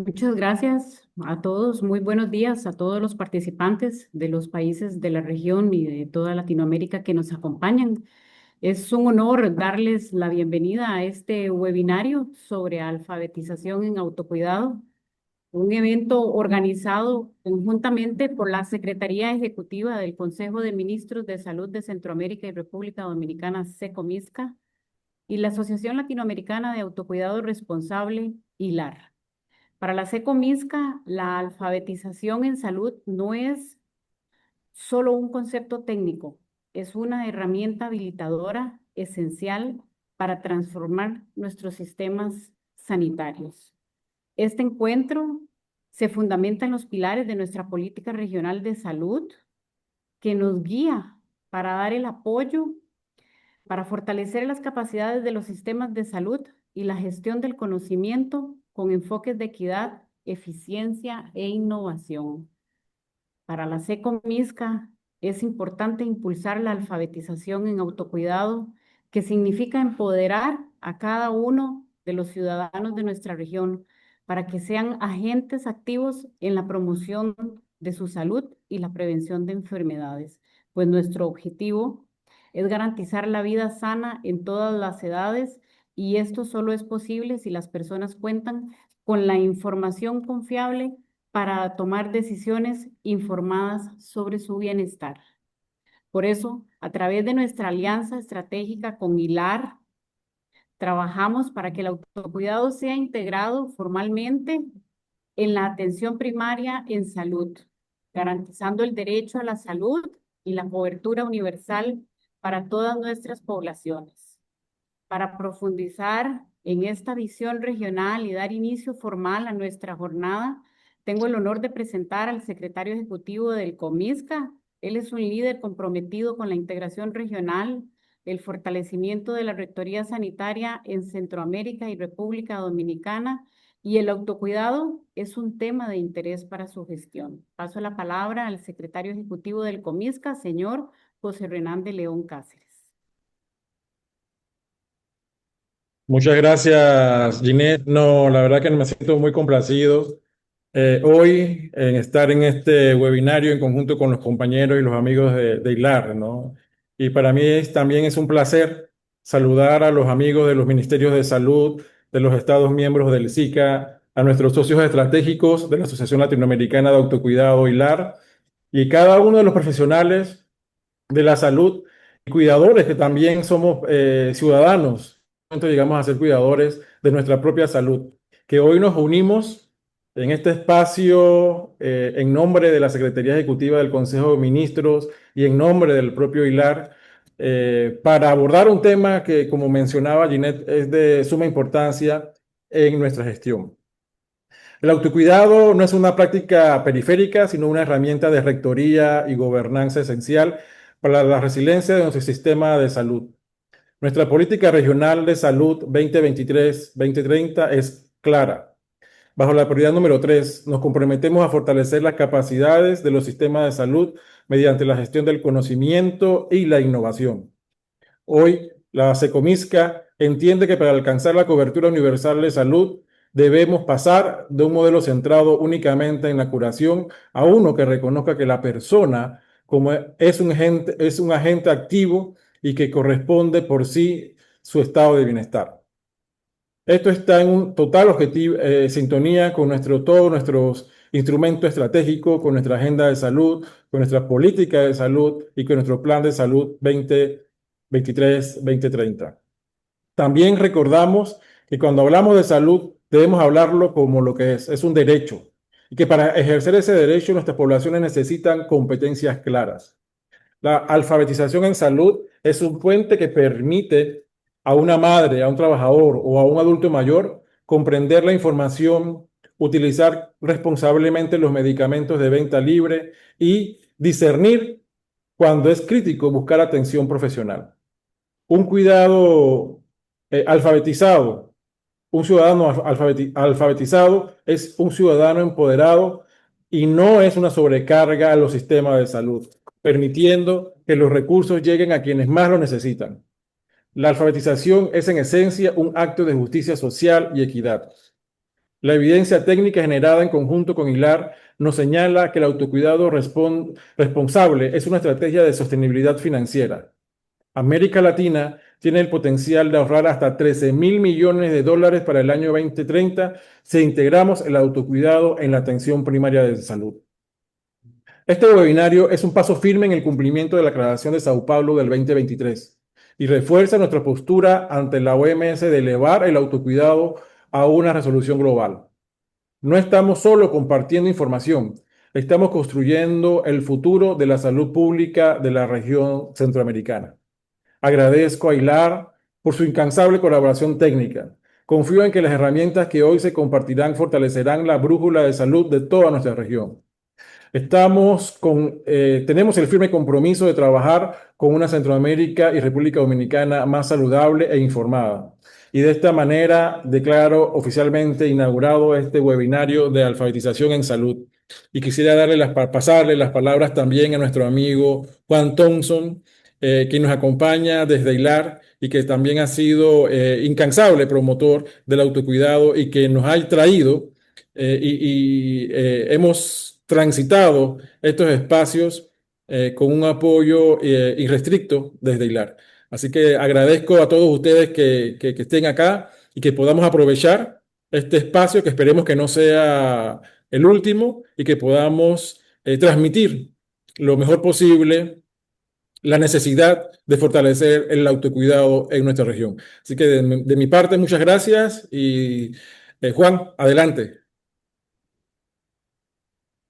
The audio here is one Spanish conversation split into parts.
Muchas gracias a todos. Muy buenos días a todos los participantes de los países de la región y de toda Latinoamérica que nos acompañan. Es un honor darles la bienvenida a este webinario sobre alfabetización en autocuidado, un evento organizado conjuntamente por la Secretaría Ejecutiva del Consejo de Ministros de Salud de Centroamérica y República Dominicana, SECOMISCA, y la Asociación Latinoamericana de Autocuidado Responsable, ILAR. Para la SECOMISCA, la alfabetización en salud no es solo un concepto técnico, es una herramienta habilitadora esencial para transformar nuestros sistemas sanitarios. Este encuentro se fundamenta en los pilares de nuestra política regional de salud que nos guía para dar el apoyo, para fortalecer las capacidades de los sistemas de salud y la gestión del conocimiento con enfoques de equidad, eficiencia e innovación. Para la SECOMISCA es importante impulsar la alfabetización en autocuidado, que significa empoderar a cada uno de los ciudadanos de nuestra región para que sean agentes activos en la promoción de su salud y la prevención de enfermedades, pues nuestro objetivo es garantizar la vida sana en todas las edades y esto solo es posible si las personas cuentan con la información confiable para tomar decisiones informadas sobre su bienestar. Por eso, a través de nuestra alianza estratégica con ILAR, trabajamos para que el autocuidado sea integrado formalmente en la atención primaria en salud, garantizando el derecho a la salud y la cobertura universal para todas nuestras poblaciones. Para profundizar en esta visión regional y dar inicio formal a nuestra jornada, tengo el honor de presentar al secretario ejecutivo del COMISCA. Él es un líder comprometido con la integración regional, el fortalecimiento de la rectoría sanitaria en Centroamérica y República Dominicana, y el autocuidado es un tema de interés para su gestión. Paso la palabra al secretario ejecutivo del COMISCA, señor José Renán de León Cáceres. Muchas gracias, Ginette. No, la verdad que me siento muy complacido hoy en estar en este webinario en conjunto con los compañeros y los amigos de ILAR, ¿no? Y para mí también es un placer saludar a los amigos de los Ministerios de Salud, de los Estados miembros del SICA, a nuestros socios estratégicos de la Asociación Latinoamericana de Autocuidado, ILAR, y cada uno de los profesionales de la salud y cuidadores que también somos ciudadanos. Entonces llegamos a ser cuidadores de nuestra propia salud, que hoy nos unimos en este espacio en nombre de la Secretaría Ejecutiva del Consejo de Ministros y en nombre del propio ILAR para abordar un tema que, como mencionaba Ginette, es de suma importancia en nuestra gestión. El autocuidado no es una práctica periférica, sino una herramienta de rectoría y gobernanza esencial para la resiliencia de nuestro sistema de salud. Nuestra política regional de salud 2023-2030 es clara. Bajo la prioridad número 3, nos comprometemos a fortalecer las capacidades de los sistemas de salud mediante la gestión del conocimiento y la innovación. Hoy, la SECOMISCA entiende que para alcanzar la cobertura universal de salud debemos pasar de un modelo centrado únicamente en la curación a uno que reconozca que la persona como es un agente activo y que corresponde por sí su estado de bienestar. Esto está en un total sintonía con todos nuestros instrumentos estratégicos, con nuestra agenda de salud, con nuestra política de salud y con nuestro plan de salud 2023-2030. También recordamos que cuando hablamos de salud debemos hablarlo como lo que es un derecho y que para ejercer ese derecho nuestras poblaciones necesitan competencias claras. La alfabetización en salud es un puente que permite a una madre, a un trabajador o a un adulto mayor comprender la información, utilizar responsablemente los medicamentos de venta libre y discernir cuando es crítico buscar atención profesional. Un cuidado alfabetizado, un ciudadano alfabetizado es un ciudadano empoderado y no es una sobrecarga a los sistemas de salud, permitiendo que los recursos lleguen a quienes más lo necesitan. La alfabetización es en esencia un acto de justicia social y equidad. La evidencia técnica generada en conjunto con ILAR nos señala que el autocuidado responsable es una estrategia de sostenibilidad financiera. América Latina tiene el potencial de ahorrar hasta 13.000 millones de dólares para el año 2030 si integramos el autocuidado en la atención primaria de salud. Este webinario es un paso firme en el cumplimiento de la Declaración de Sao Paulo del 2023 y refuerza nuestra postura ante la OMS de elevar el autocuidado a una resolución global. No estamos solo compartiendo información, estamos construyendo el futuro de la salud pública de la región centroamericana. Agradezco a Hilar por su incansable colaboración técnica. Confío en que las herramientas que hoy se compartirán fortalecerán la brújula de salud de toda nuestra región. Tenemos el firme compromiso de trabajar con una Centroamérica y República Dominicana más saludable e informada. Y de esta manera declaro oficialmente inaugurado este webinario de alfabetización en salud. Y quisiera pasarle las palabras también a nuestro amigo Juan Thompson, quien nos acompaña desde Hilar y que también ha sido incansable promotor del autocuidado y que nos ha traído hemos transitado estos espacios con un apoyo irrestricto desde Hilar. Así que agradezco a todos ustedes que estén acá y que podamos aprovechar este espacio, que esperemos que no sea el último y que podamos transmitir lo mejor posible la necesidad de fortalecer el autocuidado en nuestra región. Así que de mi parte, muchas gracias y Juan, adelante.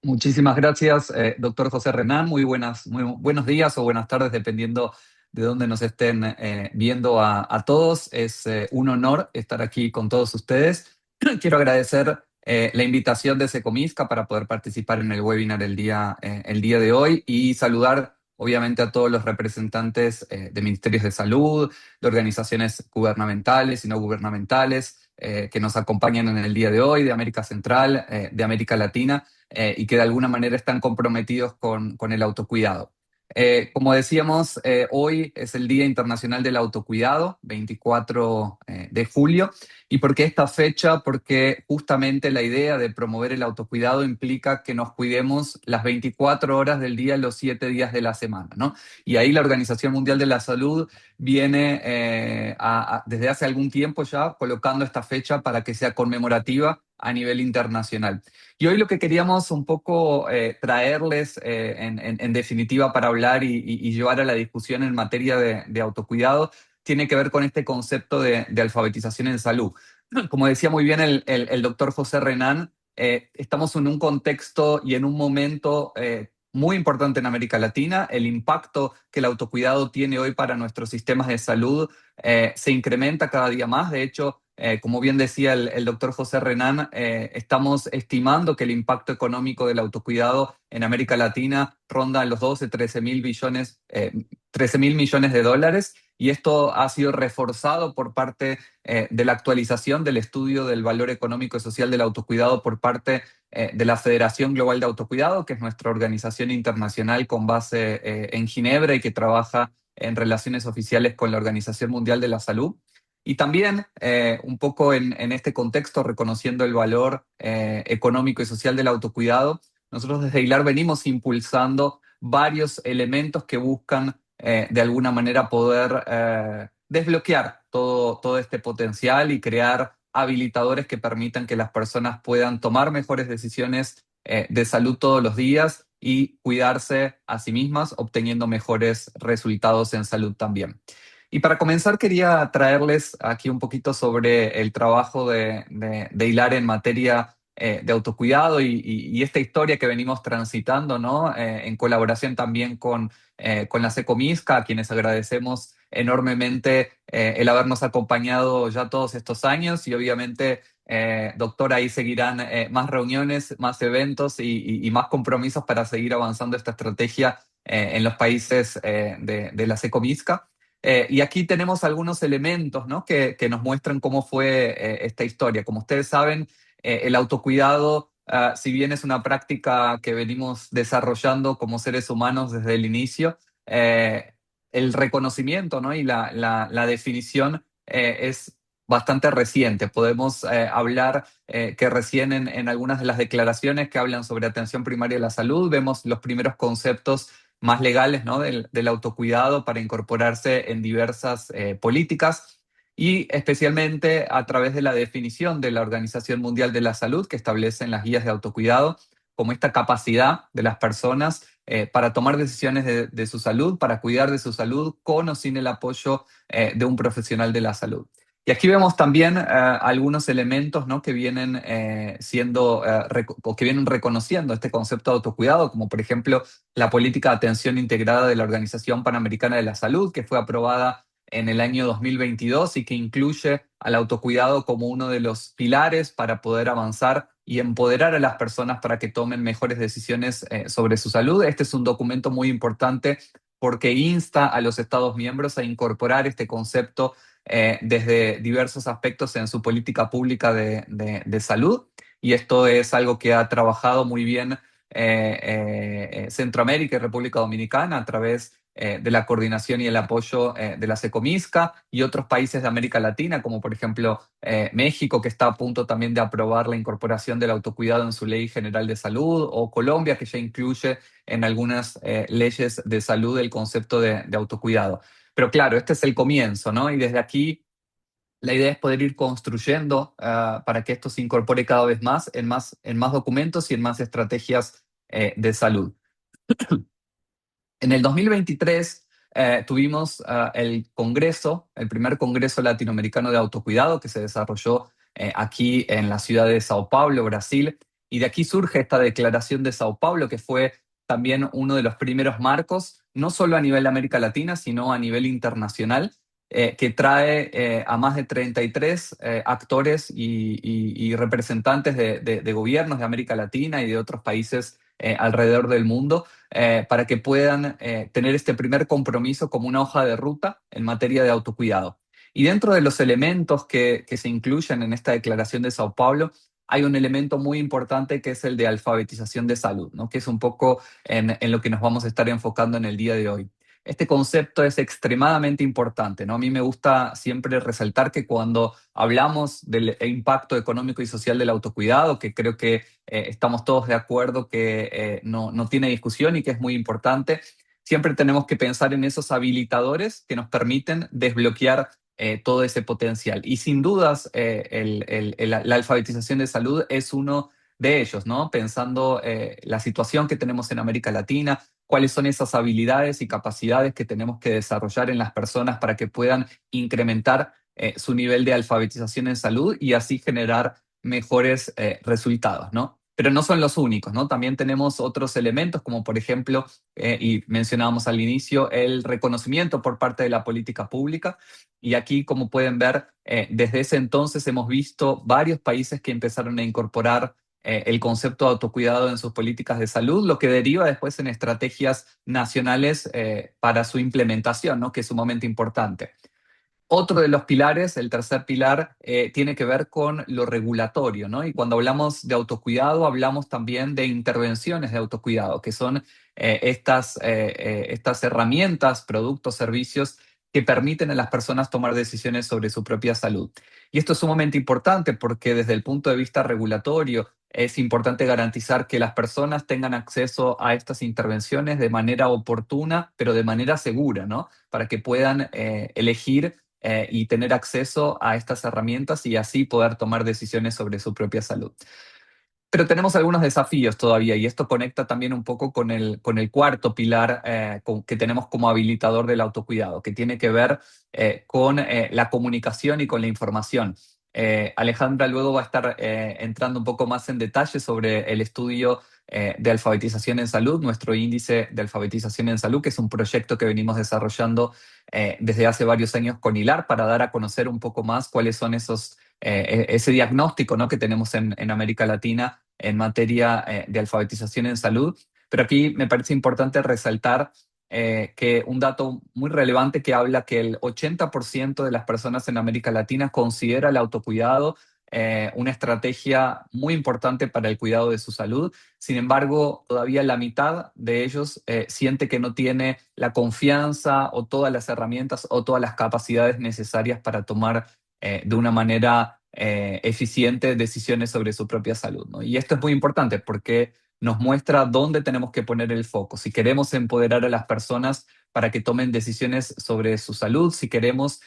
Muchísimas gracias, doctor José Renán. Muy buenos días o buenas tardes, dependiendo de dónde nos estén viendo a todos. Es un honor estar aquí con todos ustedes. Quiero agradecer la invitación de Secomisca para poder participar en el webinar el día de hoy y saludar, obviamente, a todos los representantes de ministerios de salud, de organizaciones gubernamentales y no gubernamentales que nos acompañan en el día de hoy, de América Central, de América Latina, y que de alguna manera están comprometidos con el autocuidado. Como decíamos, hoy es el Día Internacional del Autocuidado, 24 de julio. ¿Y por qué esta fecha? Porque justamente la idea de promover el autocuidado implica que nos cuidemos las 24 horas del día, los 7 días de la semana, ¿no? Y ahí la Organización Mundial de la Salud viene desde hace algún tiempo ya colocando esta fecha para que sea conmemorativa a nivel internacional. Y hoy lo que queríamos un poco traerles en definitiva para hablar y llevar a la discusión en materia de autocuidado tiene que ver con este concepto de alfabetización en salud. Como decía muy bien el doctor José Renán, estamos en un contexto y en un momento muy importante en América Latina. El impacto que el autocuidado tiene hoy para nuestros sistemas de salud se incrementa cada día más. De hecho, como bien decía el doctor José Renán, estamos estimando que el impacto económico del autocuidado en América Latina ronda los 13 mil millones de dólares, y esto ha sido reforzado por parte de la actualización del estudio del valor económico y social del autocuidado por parte de la Federación Global de Autocuidado, que es nuestra organización internacional con base en Ginebra y que trabaja en relaciones oficiales con la Organización Mundial de la Salud. Y también, un poco en este contexto, reconociendo el valor económico y social del autocuidado, nosotros desde Hilar venimos impulsando varios elementos que buscan de alguna manera poder desbloquear todo este potencial y crear habilitadores que permitan que las personas puedan tomar mejores decisiones de salud todos los días y cuidarse a sí mismas, obteniendo mejores resultados en salud también. Y para comenzar, quería traerles aquí un poquito sobre el trabajo de Hilar en materia de autocuidado y esta historia que venimos transitando, ¿no? En colaboración también con la Secomisca, a quienes agradecemos enormemente el habernos acompañado ya todos estos años. Y obviamente, doctor, ahí seguirán más reuniones, más eventos y más compromisos para seguir avanzando esta estrategia en los países de la Secomisca. Y aquí tenemos algunos elementos, ¿no? que nos muestran cómo fue esta historia. Como ustedes saben, el autocuidado, si bien es una práctica que venimos desarrollando como seres humanos desde el inicio, el reconocimiento, ¿no? y la definición es bastante reciente. Podemos hablar que recién en algunas de las declaraciones que hablan sobre atención primaria de la salud, vemos los primeros conceptos más legales, ¿no? del autocuidado para incorporarse en diversas políticas y especialmente a través de la definición de la Organización Mundial de la Salud que establecen las guías de autocuidado como esta capacidad de las personas para tomar decisiones de su salud, para cuidar de su salud con o sin el apoyo de un profesional de la salud. Y aquí vemos también algunos elementos, ¿no? que vienen siendo o que vienen reconociendo este concepto de autocuidado, como por ejemplo la política de atención integrada de la Organización Panamericana de la Salud, que fue aprobada en el año 2022 y que incluye al autocuidado como uno de los pilares para poder avanzar y empoderar a las personas para que tomen mejores decisiones sobre su salud. Este es un documento muy importante porque insta a los Estados miembros a incorporar este concepto desde diversos aspectos en su política pública de salud. Y esto es algo que ha trabajado muy bien Centroamérica y República Dominicana a través de la coordinación y el apoyo de la SECOMISCA y otros países de América Latina, como por ejemplo México, que está a punto también de aprobar la incorporación del autocuidado en su Ley General de Salud, o Colombia, que ya incluye en algunas leyes de salud el concepto de autocuidado. Pero claro, este es el comienzo, ¿no? Y desde aquí la idea es poder ir construyendo para que esto se incorpore cada vez en más documentos y en más estrategias de salud. En el 2023 tuvimos el primer Congreso Latinoamericano de Autocuidado que se desarrolló aquí en la ciudad de Sao Paulo, Brasil, y de aquí surge esta Declaración de Sao Paulo, que fue también uno de los primeros marcos, no solo a nivel de América Latina, sino a nivel internacional, que trae a más de 33 actores y representantes de gobiernos de América Latina y de otros países alrededor del mundo para que puedan tener este primer compromiso como una hoja de ruta en materia de autocuidado. Y dentro de los elementos que se incluyen en esta declaración de Sao Paulo, hay un elemento muy importante que es el de alfabetización de salud, ¿no? que es un poco en lo que nos vamos a estar enfocando en el día de hoy. Este concepto es extremadamente importante, ¿no? A mí me gusta siempre resaltar que cuando hablamos del impacto económico y social del autocuidado, que creo que estamos todos de acuerdo que no tiene discusión y que es muy importante, siempre tenemos que pensar en esos habilitadores que nos permiten desbloquear todo ese potencial. Y sin dudas, la alfabetización de salud es uno de ellos, ¿no? Pensando la situación que tenemos en América Latina, cuáles son esas habilidades y capacidades que tenemos que desarrollar en las personas para que puedan incrementar su nivel de alfabetización en salud y así generar mejores resultados, ¿no? Pero no son los únicos, ¿no? También tenemos otros elementos, como por ejemplo, y mencionábamos al inicio, el reconocimiento por parte de la política pública. Y aquí, como pueden ver, desde ese entonces hemos visto varios países que empezaron a incorporar el concepto de autocuidado en sus políticas de salud, lo que deriva después en estrategias nacionales para su implementación, ¿no? que es sumamente importante. Otro de los pilares, el tercer pilar, tiene que ver con lo regulatorio, ¿no? Y cuando hablamos de autocuidado, hablamos también de intervenciones de autocuidado, que son estas herramientas, productos, servicios que permiten a las personas tomar decisiones sobre su propia salud. Y esto es sumamente importante porque desde el punto de vista regulatorio es importante garantizar que las personas tengan acceso a estas intervenciones de manera oportuna, pero de manera segura, ¿no? Para que puedan elegir y tener acceso a estas herramientas y así poder tomar decisiones sobre su propia salud. Pero tenemos algunos desafíos todavía y esto conecta también un poco con el cuarto pilar que tenemos como habilitador del autocuidado, que tiene que ver con la comunicación y con la información. Alejandra luego va a estar entrando un poco más en detalle sobre el estudio de alfabetización en salud, nuestro índice de alfabetización en salud, que es un proyecto que venimos desarrollando desde hace varios años con ILAR para dar a conocer un poco más cuáles son ese diagnóstico, ¿no? que tenemos en América Latina en materia de alfabetización en salud. Pero aquí me parece importante resaltar que un dato muy relevante que habla que el 80% de las personas en América Latina considera el autocuidado una estrategia muy importante para el cuidado de su salud. Sin embargo, todavía la mitad de ellos siente que no tiene la confianza o todas las herramientas o todas las capacidades necesarias para tomar de una manera eficiente decisiones sobre su propia salud, ¿no? Y esto es muy importante porque nos muestra dónde tenemos que poner el foco. Si queremos empoderar a las personas para que tomen decisiones sobre su salud, si queremos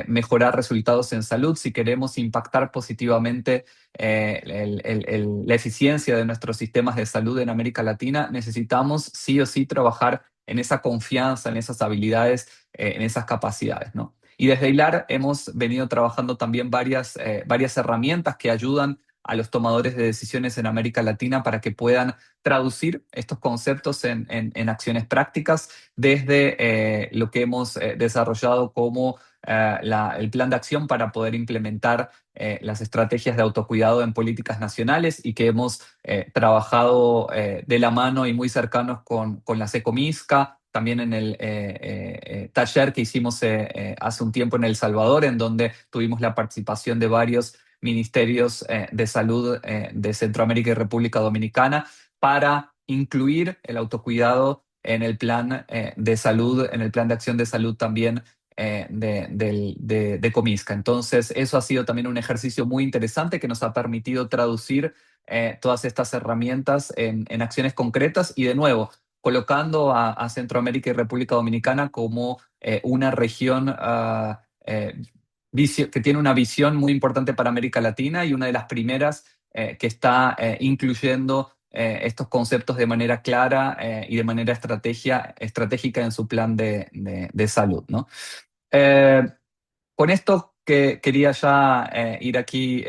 mejorar resultados en salud, si queremos impactar positivamente la eficiencia de nuestros sistemas de salud en América Latina, necesitamos sí o sí trabajar en esa confianza, en esas habilidades, en esas capacidades, ¿no? Y desde HILAR hemos venido trabajando también varias herramientas que ayudan a los tomadores de decisiones en América Latina para que puedan traducir estos conceptos en acciones prácticas, desde lo que hemos desarrollado como el plan de acción para poder implementar las estrategias de autocuidado en políticas nacionales, y que hemos trabajado de la mano y muy cercanos con la SECOMISCA, también en el taller que hicimos hace un tiempo en El Salvador, en donde tuvimos la participación de varios ministerios de salud de Centroamérica y República Dominicana, para incluir el autocuidado en el plan de salud, en el plan de acción de salud también de Comisca. Entonces, eso ha sido también un ejercicio muy interesante que nos ha permitido traducir todas estas herramientas en acciones concretas, y de nuevo, colocando a Centroamérica y República Dominicana como una región que tiene una visión muy importante para América Latina, y una de las primeras que está incluyendo estos conceptos de manera clara y de manera estratégica en su plan de salud, ¿no? Eh, con esto que quería ya ir aquí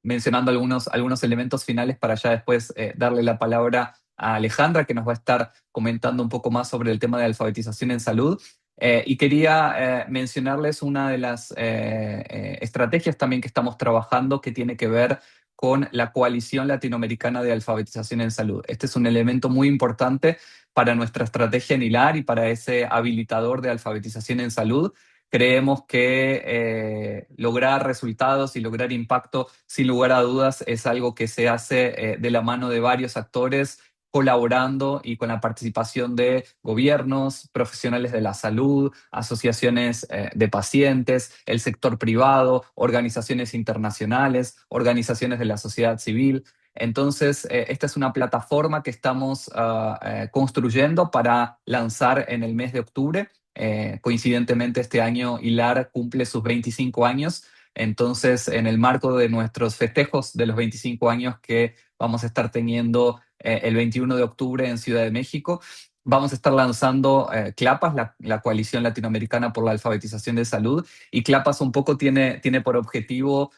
mencionando algunos elementos finales, para ya después darle la palabra a Alejandra, que nos va a estar comentando un poco más sobre el tema de alfabetización en salud. Y quería mencionarles una de las estrategias también que estamos trabajando, que tiene que ver con la Coalición Latinoamericana de Alfabetización en Salud. Este es un elemento muy importante para nuestra estrategia en HILAR y para ese habilitador de alfabetización en salud. Creemos que lograr resultados y lograr impacto, sin lugar a dudas, es algo que se hace de la mano de varios actores, colaborando y con la participación de gobiernos, profesionales de la salud, asociaciones de pacientes, el sector privado, organizaciones internacionales, organizaciones de la sociedad civil. Entonces, esta es una plataforma que estamos construyendo para lanzar en el mes de octubre. Coincidentemente, este año HILAR cumple sus 25 años. Entonces, en el marco de nuestros festejos de los 25 años que vamos a estar teniendo el 21 de octubre en Ciudad de México, vamos a estar lanzando CLAPAS, la Coalición Latinoamericana por la Alfabetización de Salud. Y CLAPAS un poco tiene por objetivo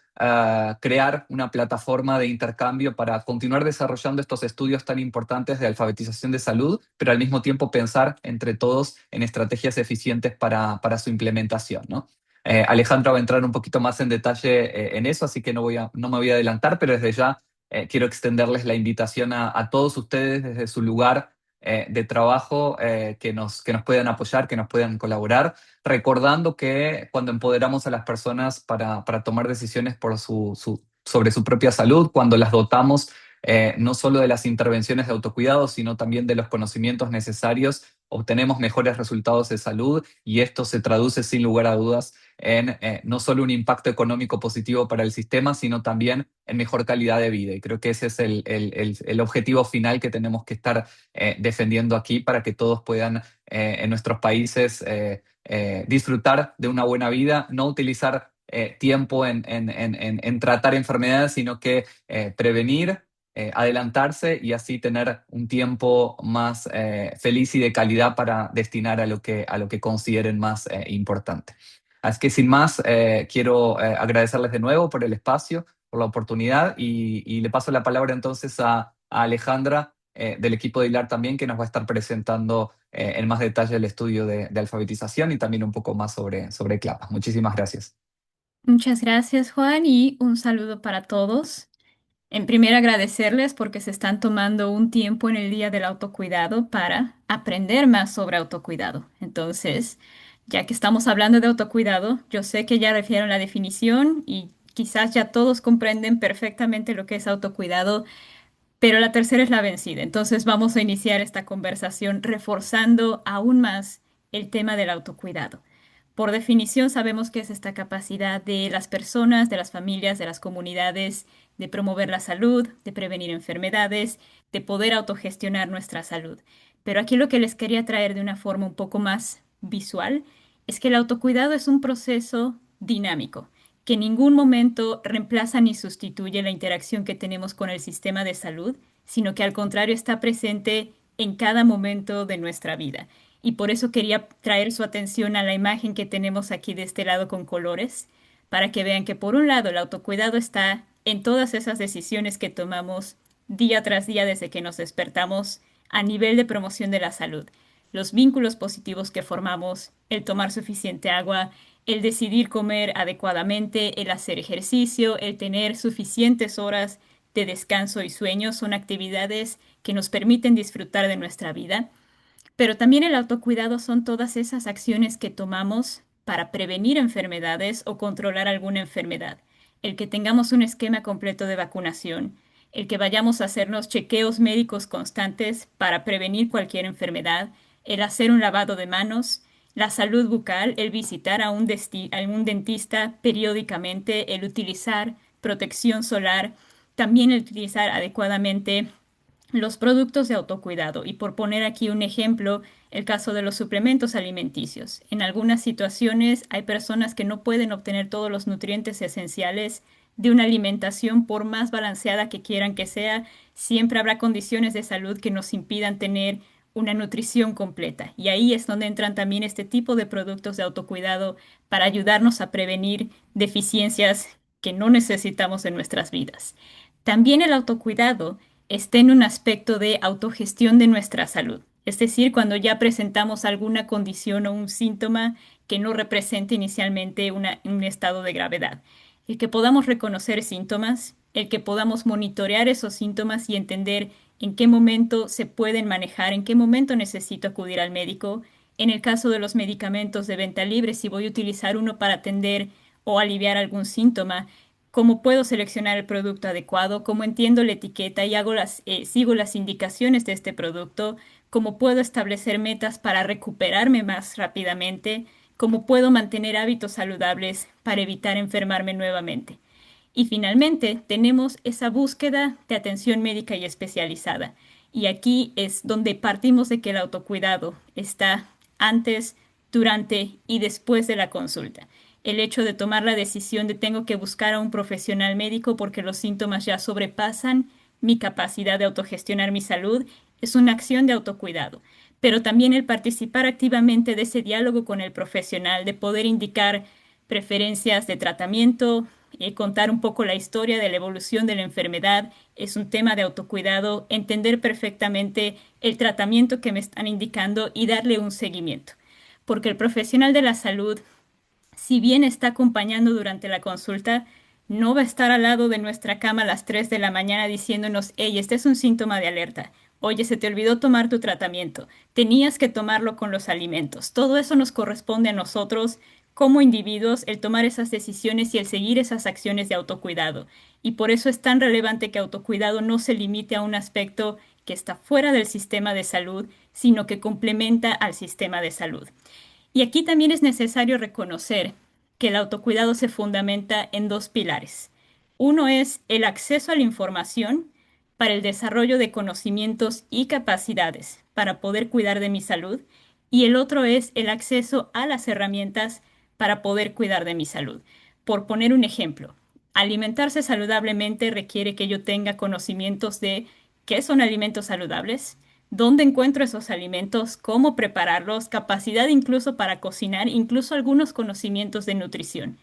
crear una plataforma de intercambio para continuar desarrollando estos estudios tan importantes de alfabetización de salud, pero al mismo tiempo pensar entre todos en estrategias eficientes para su implementación, ¿no? Alejandra va a entrar un poquito más en detalle en eso, así que no me voy a adelantar, pero desde ya quiero extenderles la invitación a todos ustedes desde su lugar de trabajo, que nos puedan apoyar, que nos puedan colaborar, recordando que cuando empoderamos a las personas para tomar decisiones sobre su propia salud, cuando las dotamos no solo de las intervenciones de autocuidado, sino también de los conocimientos necesarios, obtenemos mejores resultados de salud, y esto se traduce sin lugar a dudas en no solo un impacto económico positivo para el sistema, sino también en mejor calidad de vida. Y creo que ese es el objetivo final que tenemos que estar defendiendo aquí, para que todos puedan en nuestros países disfrutar de una buena vida, no utilizar tiempo en tratar enfermedades, sino que prevenir, adelantarse, y así tener un tiempo más feliz y de calidad para destinar a lo que consideren más importante. Así que sin más, quiero agradecerles de nuevo por el espacio, por la oportunidad, y le paso la palabra entonces a Alejandra del equipo de HILAR también, que nos va a estar presentando en más detalle el estudio de alfabetización, y también un poco más sobre CLAPAS. Muchísimas gracias. Muchas gracias, Juan, y un saludo para todos. En primer, agradecerles porque se están tomando un tiempo en el Día del Autocuidado para aprender más sobre autocuidado. Entonces, ya que estamos hablando de autocuidado, yo sé que ya refieron la definición y quizás ya todos comprenden perfectamente lo que es autocuidado, pero la tercera es la vencida. Entonces, vamos a iniciar esta conversación reforzando aún más el tema del autocuidado. Por definición, sabemos que es esta capacidad de las personas, de las familias, de las comunidades, de promover la salud, de prevenir enfermedades, de poder autogestionar nuestra salud. Pero aquí lo que les quería traer de una forma un poco más visual es que el autocuidado es un proceso dinámico, que en ningún momento reemplaza ni sustituye la interacción que tenemos con el sistema de salud, sino que al contrario está presente en cada momento de nuestra vida. Y por eso quería traer su atención a la imagen que tenemos aquí de este lado con colores, para que vean que por un lado el autocuidado está en todas esas decisiones que tomamos día tras día desde que nos despertamos a nivel de promoción de la salud, los vínculos positivos que formamos, el tomar suficiente agua, el decidir comer adecuadamente, el hacer ejercicio, el tener suficientes horas de descanso y sueño son actividades que nos permiten disfrutar de nuestra vida, pero también el autocuidado son todas esas acciones que tomamos para prevenir enfermedades o controlar alguna enfermedad. El que tengamos un esquema completo de vacunación, el que vayamos a hacernos chequeos médicos constantes para prevenir cualquier enfermedad, el hacer un lavado de manos, la salud bucal, el visitar a un dentista periódicamente, el utilizar protección solar, también el utilizar adecuadamente los productos de autocuidado. Y por poner aquí un ejemplo, el caso de los suplementos alimenticios. En algunas situaciones hay personas que no pueden obtener todos los nutrientes esenciales de una alimentación por más balanceada que quieran que sea. Siempre habrá condiciones de salud que nos impidan tener una nutrición completa. Y ahí es donde entran también este tipo de productos de autocuidado para ayudarnos a prevenir deficiencias que no necesitamos en nuestras vidas. También el autocuidado está en un aspecto de autogestión de nuestra salud. Es decir, cuando ya presentamos alguna condición o un síntoma que no represente inicialmente un estado de gravedad. El que podamos reconocer síntomas, el que podamos monitorear esos síntomas y entender en qué momento se pueden manejar, en qué momento necesito acudir al médico. En el caso de los medicamentos de venta libre, si voy a utilizar uno para atender o aliviar algún síntoma, cómo puedo seleccionar el producto adecuado, cómo entiendo la etiqueta y sigo las indicaciones de este producto, cómo puedo establecer metas para recuperarme más rápidamente, cómo puedo mantener hábitos saludables para evitar enfermarme nuevamente. Y finalmente, tenemos esa búsqueda de atención médica y especializada. Y aquí es donde partimos de que el autocuidado está antes, durante y después de la consulta. El hecho de tomar la decisión de tengo que buscar a un profesional médico porque los síntomas ya sobrepasan mi capacidad de autogestionar mi salud es una acción de autocuidado. Pero también el participar activamente de ese diálogo con el profesional, de poder indicar preferencias de tratamiento, contar un poco la historia de la evolución de la enfermedad, es un tema de autocuidado, entender perfectamente el tratamiento que me están indicando y darle un seguimiento. Porque el profesional de la salud, si bien está acompañando durante la consulta, no va a estar al lado de nuestra cama a las 3 de la mañana diciéndonos, hey, este es un síntoma de alerta. Oye, se te olvidó tomar tu tratamiento. Tenías que tomarlo con los alimentos. Todo eso nos corresponde a nosotros como individuos, el tomar esas decisiones y el seguir esas acciones de autocuidado. Y por eso es tan relevante que autocuidado no se limite a un aspecto que está fuera del sistema de salud, sino que complementa al sistema de salud. Y aquí también es necesario reconocer que el autocuidado se fundamenta en dos pilares. Uno es el acceso a la información para el desarrollo de conocimientos y capacidades para poder cuidar de mi salud, y el otro es el acceso a las herramientas para poder cuidar de mi salud. Por poner un ejemplo, alimentarse saludablemente requiere que yo tenga conocimientos de qué son alimentos saludables, dónde encuentro esos alimentos, cómo prepararlos, capacidad incluso para cocinar, incluso algunos conocimientos de nutrición.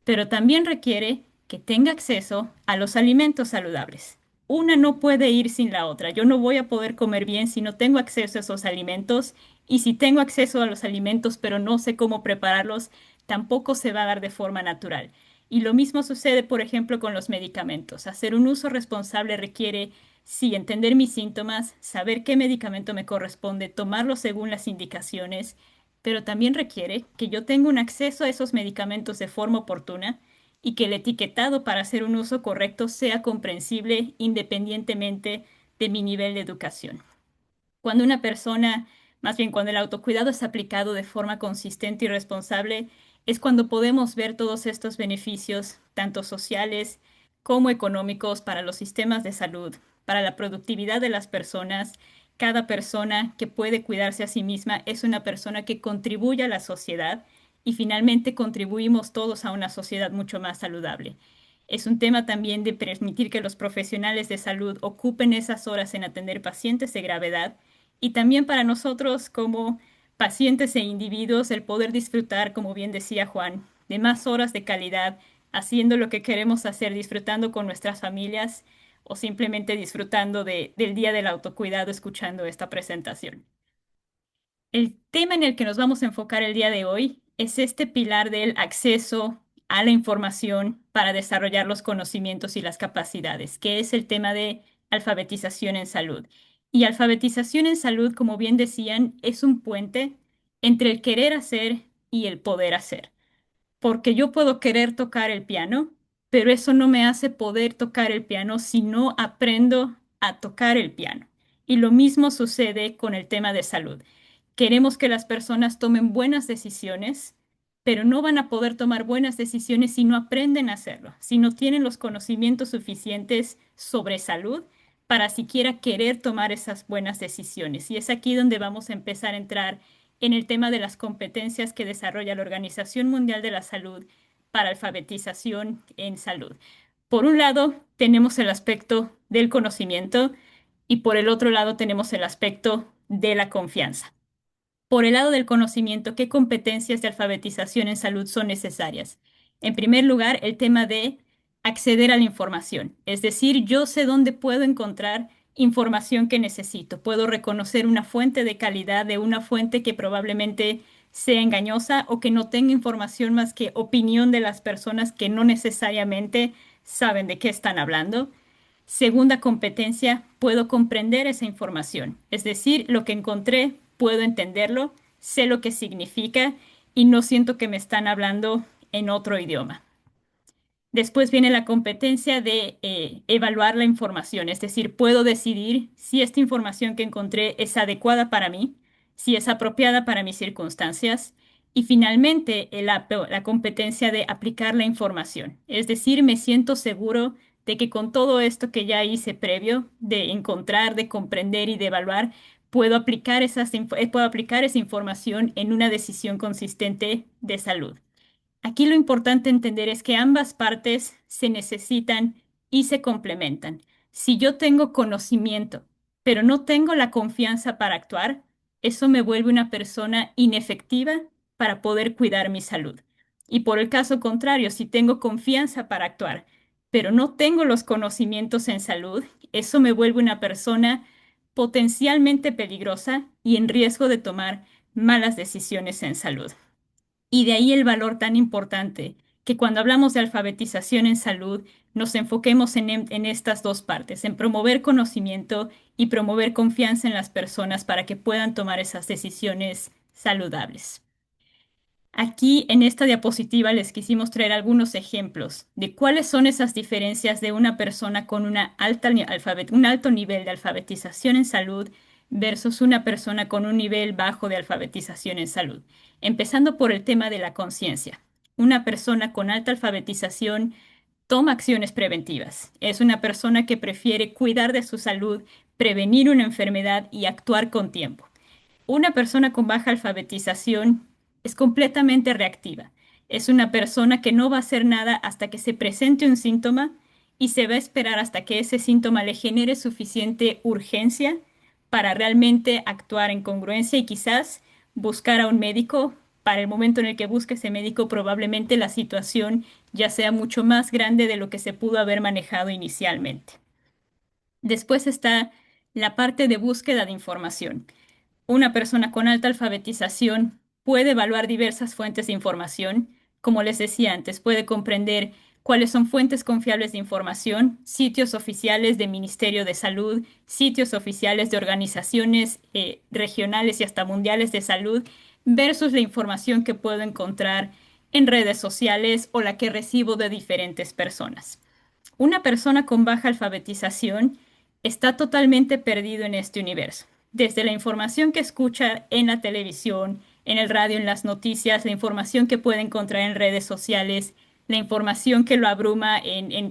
Pero también requiere que tenga acceso a los alimentos saludables. Una no puede ir sin la otra. Yo no voy a poder comer bien si no tengo acceso a esos alimentos, y si tengo acceso a los alimentos pero no sé cómo prepararlos, tampoco se va a dar de forma natural. Y lo mismo sucede, por ejemplo, con los medicamentos. Hacer un uso responsable requiere, sí, entender mis síntomas, saber qué medicamento me corresponde, tomarlo según las indicaciones, pero también requiere que yo tenga un acceso a esos medicamentos de forma oportuna y que el etiquetado para hacer un uso correcto sea comprensible independientemente de mi nivel de educación. Cuando una persona Más bien, cuando el autocuidado es aplicado de forma consistente y responsable, es cuando podemos ver todos estos beneficios, tanto sociales como económicos, para los sistemas de salud, para la productividad de las personas. Cada persona que puede cuidarse a sí misma es una persona que contribuye a la sociedad y finalmente contribuimos todos a una sociedad mucho más saludable. Es un tema también de permitir que los profesionales de salud ocupen esas horas en atender pacientes de gravedad y también para nosotros como pacientes e individuos el poder disfrutar, como bien decía Juan, de más horas de calidad, haciendo lo que queremos hacer, disfrutando con nuestras familias o simplemente disfrutando del día del autocuidado escuchando esta presentación. El tema en el que nos vamos a enfocar el día de hoy es este pilar del acceso a la información para desarrollar los conocimientos y las capacidades, que es el tema de alfabetización en salud. Y alfabetización en salud, como bien decían, es un puente entre el querer hacer y el poder hacer, porque yo puedo querer tocar el piano, pero eso no me hace poder tocar el piano si no aprendo a tocar el piano. Y lo mismo sucede con el tema de salud. Queremos que las personas tomen buenas decisiones, pero no van a poder tomar buenas decisiones si no aprenden a hacerlo, si no tienen los conocimientos suficientes sobre salud para siquiera querer tomar esas buenas decisiones. Y es aquí donde vamos a empezar a entrar en el tema de las competencias que desarrolla la Organización Mundial de la Salud para alfabetización en salud. Por un lado, tenemos el aspecto del conocimiento y por el otro lado tenemos el aspecto de la confianza. Por el lado del conocimiento, ¿qué competencias de alfabetización en salud son necesarias? En primer lugar, el tema de acceder a la información, es decir, yo sé dónde puedo encontrar información que necesito. Puedo reconocer una fuente de calidad de una fuente que probablemente sea engañosa o que no tenga información más que opinión de las personas que no necesariamente saben de qué están hablando. Segunda competencia, puedo comprender esa información, es decir, lo que encontré, puedo entenderlo, sé lo que significa y no siento que me están hablando en otro idioma. Después viene la competencia de evaluar la información, es decir, puedo decidir si esta información que encontré es adecuada para mí, si es apropiada para mis circunstancias. Y finalmente, la competencia de aplicar la información, es decir, me siento seguro de que con todo esto que ya hice previo, de encontrar, de comprender y de evaluar, puedo aplicar esa información en una decisión consistente de salud. Aquí lo importante entender es que ambas partes se necesitan y se complementan. Si yo tengo conocimiento, pero no tengo la confianza para actuar, eso me vuelve una persona inefectiva para poder cuidar mi salud. Y por el caso contrario, si tengo confianza para actuar, pero no tengo los conocimientos en salud, eso me vuelve una persona potencialmente peligrosa y en riesgo de tomar malas decisiones en salud. Y de ahí el valor tan importante que cuando hablamos de alfabetización en salud nos enfoquemos en estas dos partes, en promover conocimiento y promover confianza en las personas para que puedan tomar esas decisiones saludables. Aquí en esta diapositiva les quisimos traer algunos ejemplos de cuáles son esas diferencias de una persona con un alto nivel de alfabetización en salud versus una persona con un nivel bajo de alfabetización en salud. Empezando por el tema de la conciencia. Una persona con alta alfabetización toma acciones preventivas. Es una persona que prefiere cuidar de su salud, prevenir una enfermedad y actuar con tiempo. Una persona con baja alfabetización es completamente reactiva. Es una persona que no va a hacer nada hasta que se presente un síntoma y se va a esperar hasta que ese síntoma le genere suficiente urgencia para realmente actuar en congruencia y quizás buscar a un médico. Para el momento en el que busque ese médico, probablemente la situación ya sea mucho más grande de lo que se pudo haber manejado inicialmente. Después está la parte de búsqueda de información. Una persona con alta alfabetización puede evaluar diversas fuentes de información. Como les decía antes, puede comprender cuáles son fuentes confiables de información, sitios oficiales del Ministerio de Salud, sitios oficiales de organizaciones regionales y hasta mundiales de salud, versus la información que puedo encontrar en redes sociales o la que recibo de diferentes personas. Una persona con baja alfabetización está totalmente perdido en este universo. desde la información que escucha en la televisión, en el radio, en las noticias, la información que puede encontrar en redes sociales, la información que lo abruma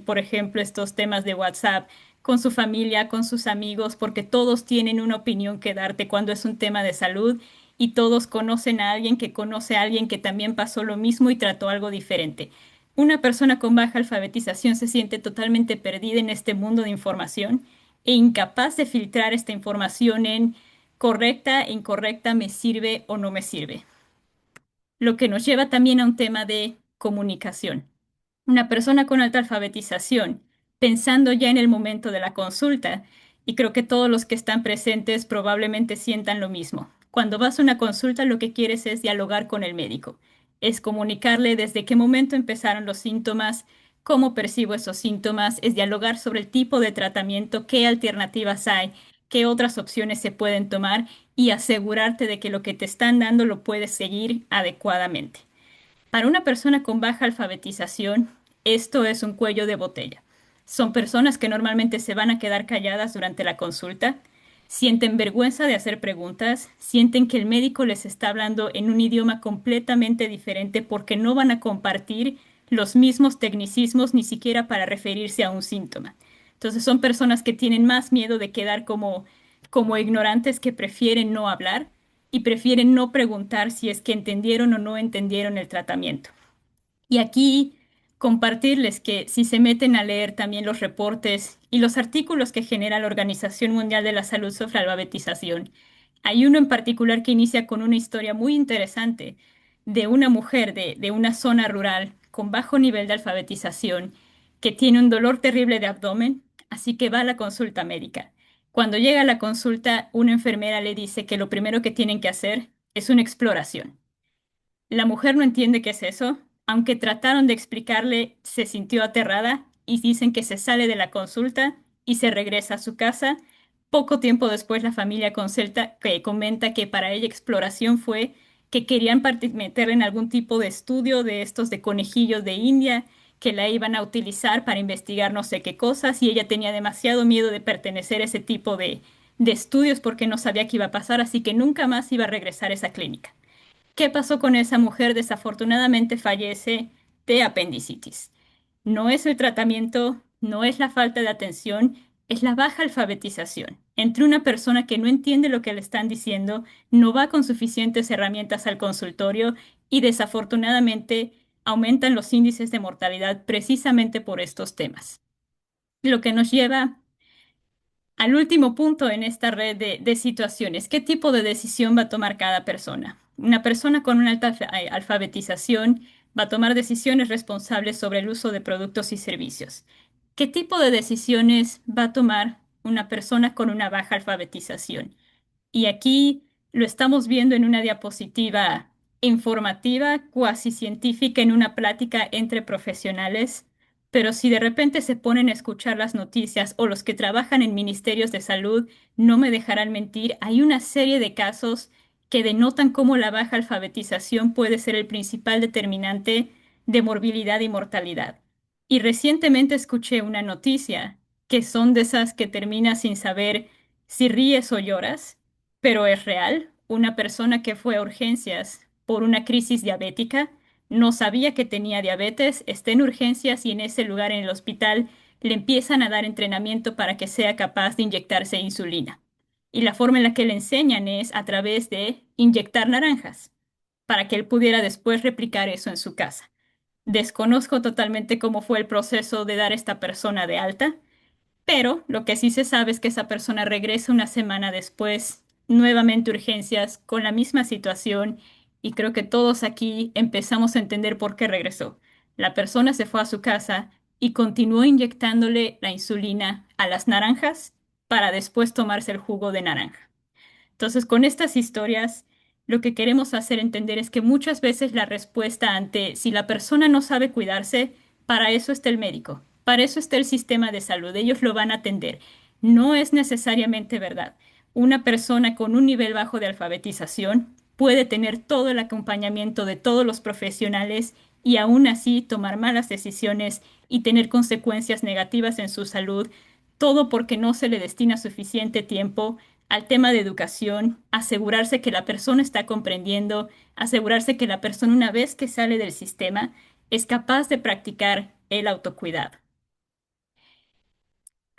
por ejemplo, estos temas de WhatsApp, con su familia, con sus amigos, porque todos tienen una opinión que darte cuando es un tema de salud y todos conocen a alguien que conoce a alguien que también pasó lo mismo y trató algo diferente. Una persona con baja alfabetización se siente totalmente perdida en este mundo de información e incapaz de filtrar esta información en correcta, incorrecta, me sirve o no me sirve. Lo que nos lleva también a un tema de comunicación. Una persona con alta alfabetización, pensando ya en el momento de la consulta, y creo que todos los que están presentes probablemente sientan lo mismo. Cuando vas a una consulta, lo que quieres es dialogar con el médico, es comunicarle desde qué momento empezaron los síntomas, cómo percibo esos síntomas, es dialogar sobre el tipo de tratamiento, qué alternativas hay, qué otras opciones se pueden tomar y asegurarte de que lo que te están dando lo puedes seguir adecuadamente. Para una persona con baja alfabetización, esto es un cuello de botella. Son personas que normalmente se van a quedar calladas durante la consulta, sienten vergüenza de hacer preguntas, sienten que el médico les está hablando en un idioma completamente diferente porque no van a compartir los mismos tecnicismos ni siquiera para referirse a un síntoma. Entonces son personas que tienen más miedo de quedar como ignorantes que prefieren no hablar y prefieren no preguntar si es que entendieron o no entendieron el tratamiento. Y aquí compartirles que si se meten a leer también los reportes y los artículos que genera la Organización Mundial de la Salud sobre alfabetización, hay uno en particular que inicia con una historia muy interesante de una mujer de una zona rural con bajo nivel de alfabetización que tiene un dolor terrible de abdomen, así que va a la consulta médica. Cuando llega a la consulta, una enfermera le dice que lo primero que tienen que hacer es una exploración. La mujer no entiende qué es eso, aunque trataron de explicarle, se sintió aterrada y dicen que se sale de la consulta y se regresa a su casa. Poco tiempo después la familia que comenta que para ella exploración fue que querían meterla en algún tipo de estudio de estos de conejillos de India, que la iban a utilizar para investigar no sé qué cosas y ella tenía demasiado miedo de pertenecer a ese tipo de estudios porque no sabía qué iba a pasar, así que nunca más iba a regresar a esa clínica. ¿Qué pasó con esa mujer? Desafortunadamente fallece de apendicitis. No es el tratamiento, no es la falta de atención, es la baja alfabetización. Entre una persona que no entiende lo que le están diciendo, no va con suficientes herramientas al consultorio y desafortunadamente aumentan los índices de mortalidad precisamente por estos temas. Lo que nos lleva al último punto en esta red de situaciones. ¿Qué tipo de decisión va a tomar cada persona? Una persona con una alta alfabetización va a tomar decisiones responsables sobre el uso de productos y servicios. ¿Qué tipo de decisiones va a tomar una persona con una baja alfabetización? Y aquí lo estamos viendo en una diapositiva informativa, cuasi científica, en una plática entre profesionales. Pero si de repente se ponen a escuchar las noticias o los que trabajan en ministerios de salud, no me dejarán mentir, hay una serie de casos que denotan cómo la baja alfabetización puede ser el principal determinante de morbilidad y mortalidad. Y recientemente escuché una noticia que son de esas que terminas sin saber si ríes o lloras, pero es real. Una persona que fue a urgencias por una crisis diabética no sabía que tenía diabetes, está en urgencias y en ese lugar en el hospital le empiezan a dar entrenamiento para que sea capaz de inyectarse insulina. Y la forma en la que le enseñan es a través de inyectar naranjas, para que él pudiera después replicar eso en su casa. Desconozco totalmente cómo fue el proceso de dar a esta persona de alta, pero lo que sí se sabe es que esa persona regresa una semana después, nuevamente a urgencias, con la misma situación, y creo que todos aquí empezamos a entender por qué regresó. La persona se fue a su casa y continuó inyectándole la insulina a las naranjas para después tomarse el jugo de naranja. Entonces, con estas historias, lo que queremos hacer entender es que muchas veces la respuesta ante si la persona no sabe cuidarse, para eso está el médico, para eso está el sistema de salud, ellos lo van a atender. No es necesariamente verdad. Una persona con un nivel bajo de alfabetización puede tener todo el acompañamiento de todos los profesionales y aún así tomar malas decisiones y tener consecuencias negativas en su salud, todo porque no se le destina suficiente tiempo al tema de educación, asegurarse que la persona está comprendiendo, asegurarse que la persona una vez que sale del sistema es capaz de practicar el autocuidado.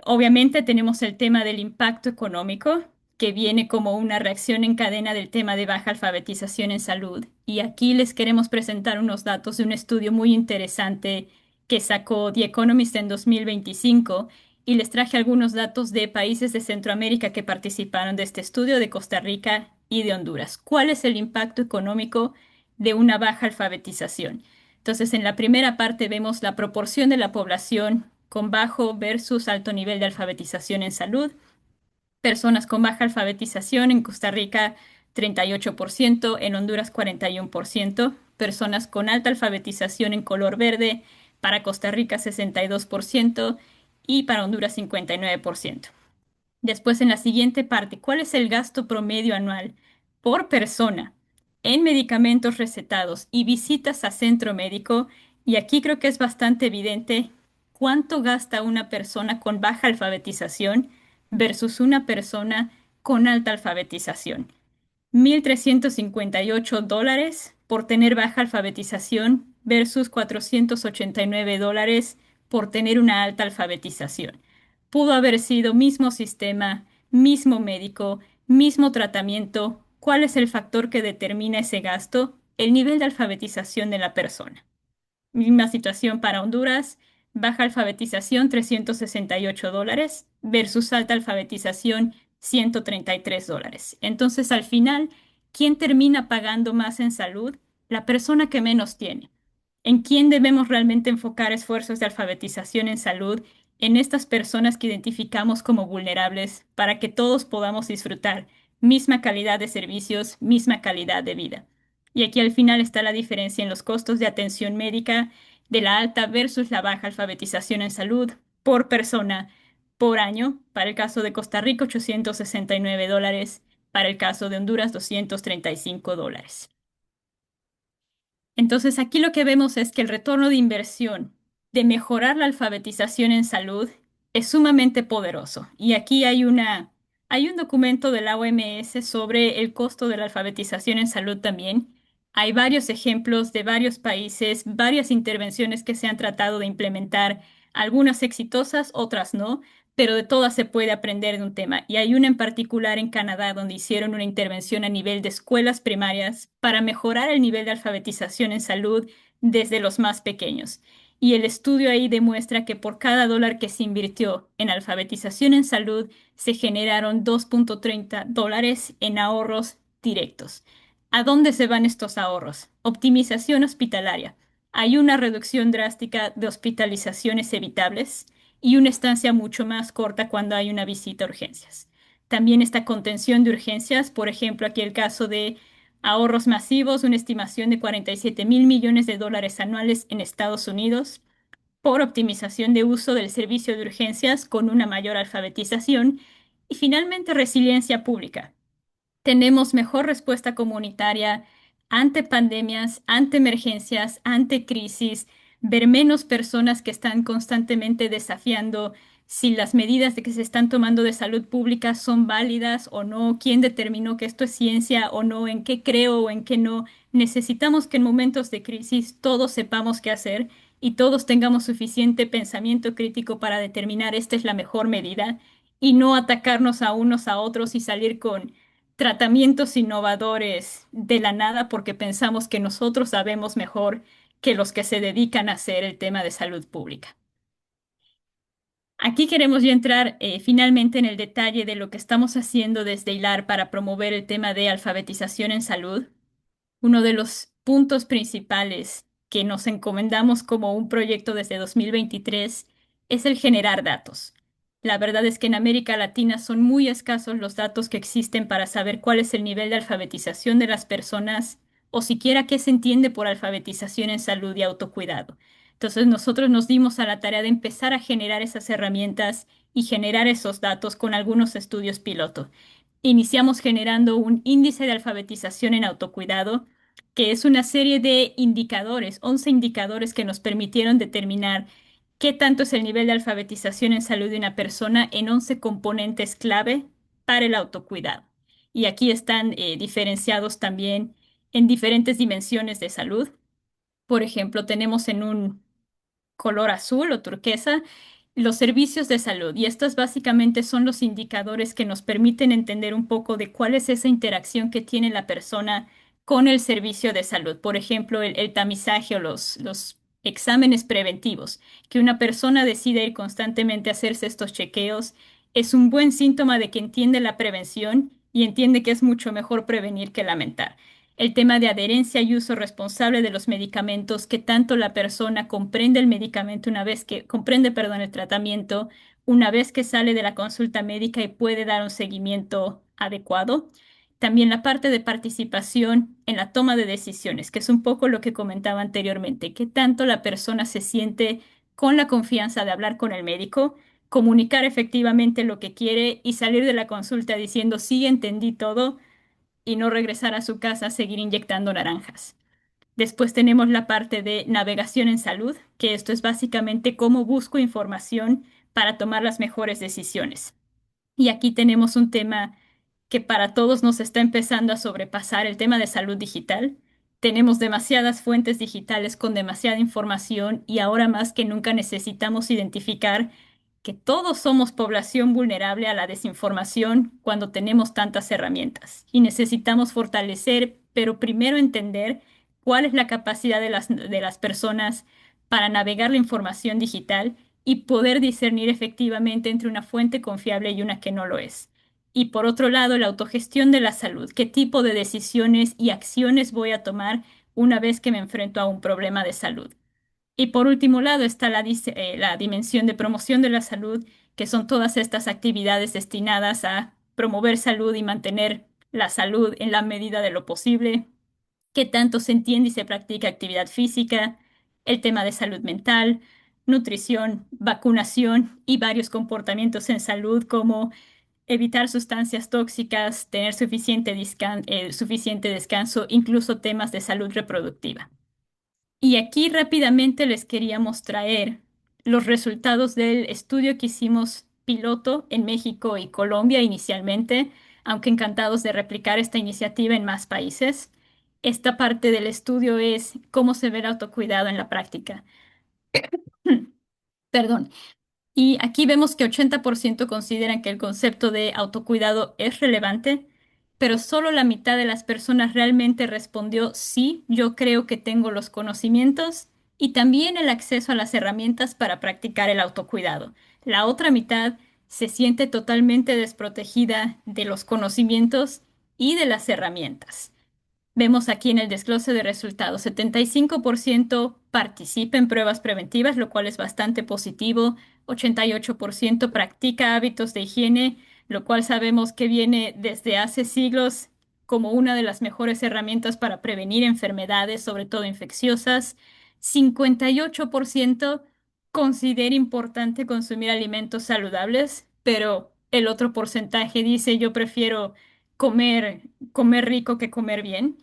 Obviamente tenemos el tema del impacto económico, que viene como una reacción en cadena del tema de baja alfabetización en salud. Y aquí les queremos presentar unos datos de un estudio muy interesante que sacó The Economist en 2025 y les traje algunos datos de países de Centroamérica que participaron de este estudio, de Costa Rica y de Honduras. ¿Cuál es el impacto económico de una baja alfabetización? Entonces, en la primera parte vemos la proporción de la población con bajo versus alto nivel de alfabetización en salud. Personas con baja alfabetización en Costa Rica, 38%, en Honduras 41%. Personas con alta alfabetización en color verde, para Costa Rica 62% y para Honduras 59%. Después, en la siguiente parte, ¿cuál es el gasto promedio anual por persona en medicamentos recetados y visitas a centro médico? Y aquí creo que es bastante evidente cuánto gasta una persona con baja alfabetización versus una persona con alta alfabetización. $1,358 por tener baja alfabetización versus $489 por tener una alta alfabetización. Pudo haber sido mismo sistema, mismo médico, mismo tratamiento. ¿Cuál es el factor que determina ese gasto? El nivel de alfabetización de la persona. Misma situación para Honduras, baja alfabetización $368 versus alta alfabetización $133. Entonces, al final, ¿quién termina pagando más en salud? La persona que menos tiene. ¿En quién debemos realmente enfocar esfuerzos de alfabetización en salud? En estas personas que identificamos como vulnerables para que todos podamos disfrutar misma calidad de servicios, misma calidad de vida. Y aquí al final está la diferencia en los costos de atención médica de la alta versus la baja alfabetización en salud por persona por año. Para el caso de Costa Rica, $869. Para el caso de Honduras, $235. Entonces, aquí lo que vemos es que el retorno de inversión de mejorar la alfabetización en salud es sumamente poderoso. Y aquí hay un documento de la OMS sobre el costo de la alfabetización en salud también. Hay varios ejemplos de varios países, varias intervenciones que se han tratado de implementar, algunas exitosas, otras no, pero de todas se puede aprender de un tema. Y hay una en particular en Canadá donde hicieron una intervención a nivel de escuelas primarias para mejorar el nivel de alfabetización en salud desde los más pequeños. Y el estudio ahí demuestra que por cada dólar que se invirtió en alfabetización en salud, se generaron $2.30 en ahorros directos. ¿A dónde se van estos ahorros? Optimización hospitalaria. Hay una reducción drástica de hospitalizaciones evitables y una estancia mucho más corta cuando hay una visita a urgencias. También esta contención de urgencias, por ejemplo, aquí el caso de ahorros masivos, una estimación de $47,000 millones anuales en Estados Unidos por optimización de uso del servicio de urgencias con una mayor alfabetización y finalmente resiliencia pública. Tenemos mejor respuesta comunitaria ante pandemias, ante emergencias, ante crisis, ver menos personas que están constantemente desafiando si las medidas de que se están tomando de salud pública son válidas o no, quién determinó que esto es ciencia o no, en qué creo o en qué no. Necesitamos que en momentos de crisis todos sepamos qué hacer y todos tengamos suficiente pensamiento crítico para determinar esta es la mejor medida y no atacarnos a unos a otros y salir con tratamientos innovadores de la nada porque pensamos que nosotros sabemos mejor que los que se dedican a hacer el tema de salud pública. Aquí queremos ya entrar finalmente en el detalle de lo que estamos haciendo desde HILAR para promover el tema de alfabetización en salud. Uno de los puntos principales que nos encomendamos como un proyecto desde 2023 es el generar datos. La verdad es que en América Latina son muy escasos los datos que existen para saber cuál es el nivel de alfabetización de las personas o siquiera qué se entiende por alfabetización en salud y autocuidado. Entonces nosotros nos dimos a la tarea de empezar a generar esas herramientas y generar esos datos con algunos estudios piloto. Iniciamos generando un índice de alfabetización en autocuidado, que es una serie de indicadores, 11 indicadores que nos permitieron determinar qué tanto es el nivel de alfabetización en salud de una persona en 11 componentes clave para el autocuidado. Y aquí están diferenciados también en diferentes dimensiones de salud. Por ejemplo, tenemos en un color azul o turquesa los servicios de salud. Y estos básicamente son los indicadores que nos permiten entender un poco de cuál es esa interacción que tiene la persona con el servicio de salud. Por ejemplo, el tamizaje o los exámenes preventivos. Que una persona decida ir constantemente a hacerse estos chequeos es un buen síntoma de que entiende la prevención y entiende que es mucho mejor prevenir que lamentar. El tema de adherencia y uso responsable de los medicamentos, que tanto la persona comprende el medicamento una vez que comprende, perdón, el tratamiento una vez que sale de la consulta médica y puede dar un seguimiento adecuado. También la parte de participación en la toma de decisiones, que es un poco lo que comentaba anteriormente, que tanto la persona se siente con la confianza de hablar con el médico, comunicar efectivamente lo que quiere y salir de la consulta diciendo, sí, entendí todo y no regresar a su casa a seguir inyectando naranjas. Después tenemos la parte de navegación en salud, que esto es básicamente cómo busco información para tomar las mejores decisiones. Y aquí tenemos un tema que para todos nos está empezando a sobrepasar, el tema de salud digital. Tenemos demasiadas fuentes digitales con demasiada información y ahora más que nunca necesitamos identificar que todos somos población vulnerable a la desinformación cuando tenemos tantas herramientas y necesitamos fortalecer, pero primero entender cuál es la capacidad de las personas para navegar la información digital y poder discernir efectivamente entre una fuente confiable y una que no lo es. Y por otro lado, la autogestión de la salud. ¿Qué tipo de decisiones y acciones voy a tomar una vez que me enfrento a un problema de salud? Y por último lado está la dimensión de promoción de la salud, que son todas estas actividades destinadas a promover salud y mantener la salud en la medida de lo posible, qué tanto se entiende y se practica actividad física, el tema de salud mental, nutrición, vacunación y varios comportamientos en salud como evitar sustancias tóxicas, tener suficiente descanso, incluso temas de salud reproductiva. Y aquí rápidamente les queríamos traer los resultados del estudio que hicimos piloto en México y Colombia inicialmente, aunque encantados de replicar esta iniciativa en más países. Esta parte del estudio es cómo se ve el autocuidado en la práctica. Perdón. Y aquí vemos que 80% consideran que el concepto de autocuidado es relevante, pero solo la mitad de las personas realmente respondió sí, yo creo que tengo los conocimientos y también el acceso a las herramientas para practicar el autocuidado. La otra mitad se siente totalmente desprotegida de los conocimientos y de las herramientas. Vemos aquí en el desglose de resultados, 75% participa en pruebas preventivas, lo cual es bastante positivo. 88% practica hábitos de higiene, lo cual sabemos que viene desde hace siglos como una de las mejores herramientas para prevenir enfermedades, sobre todo infecciosas. 58% considera importante consumir alimentos saludables, pero el otro porcentaje dice yo prefiero comer rico que comer bien.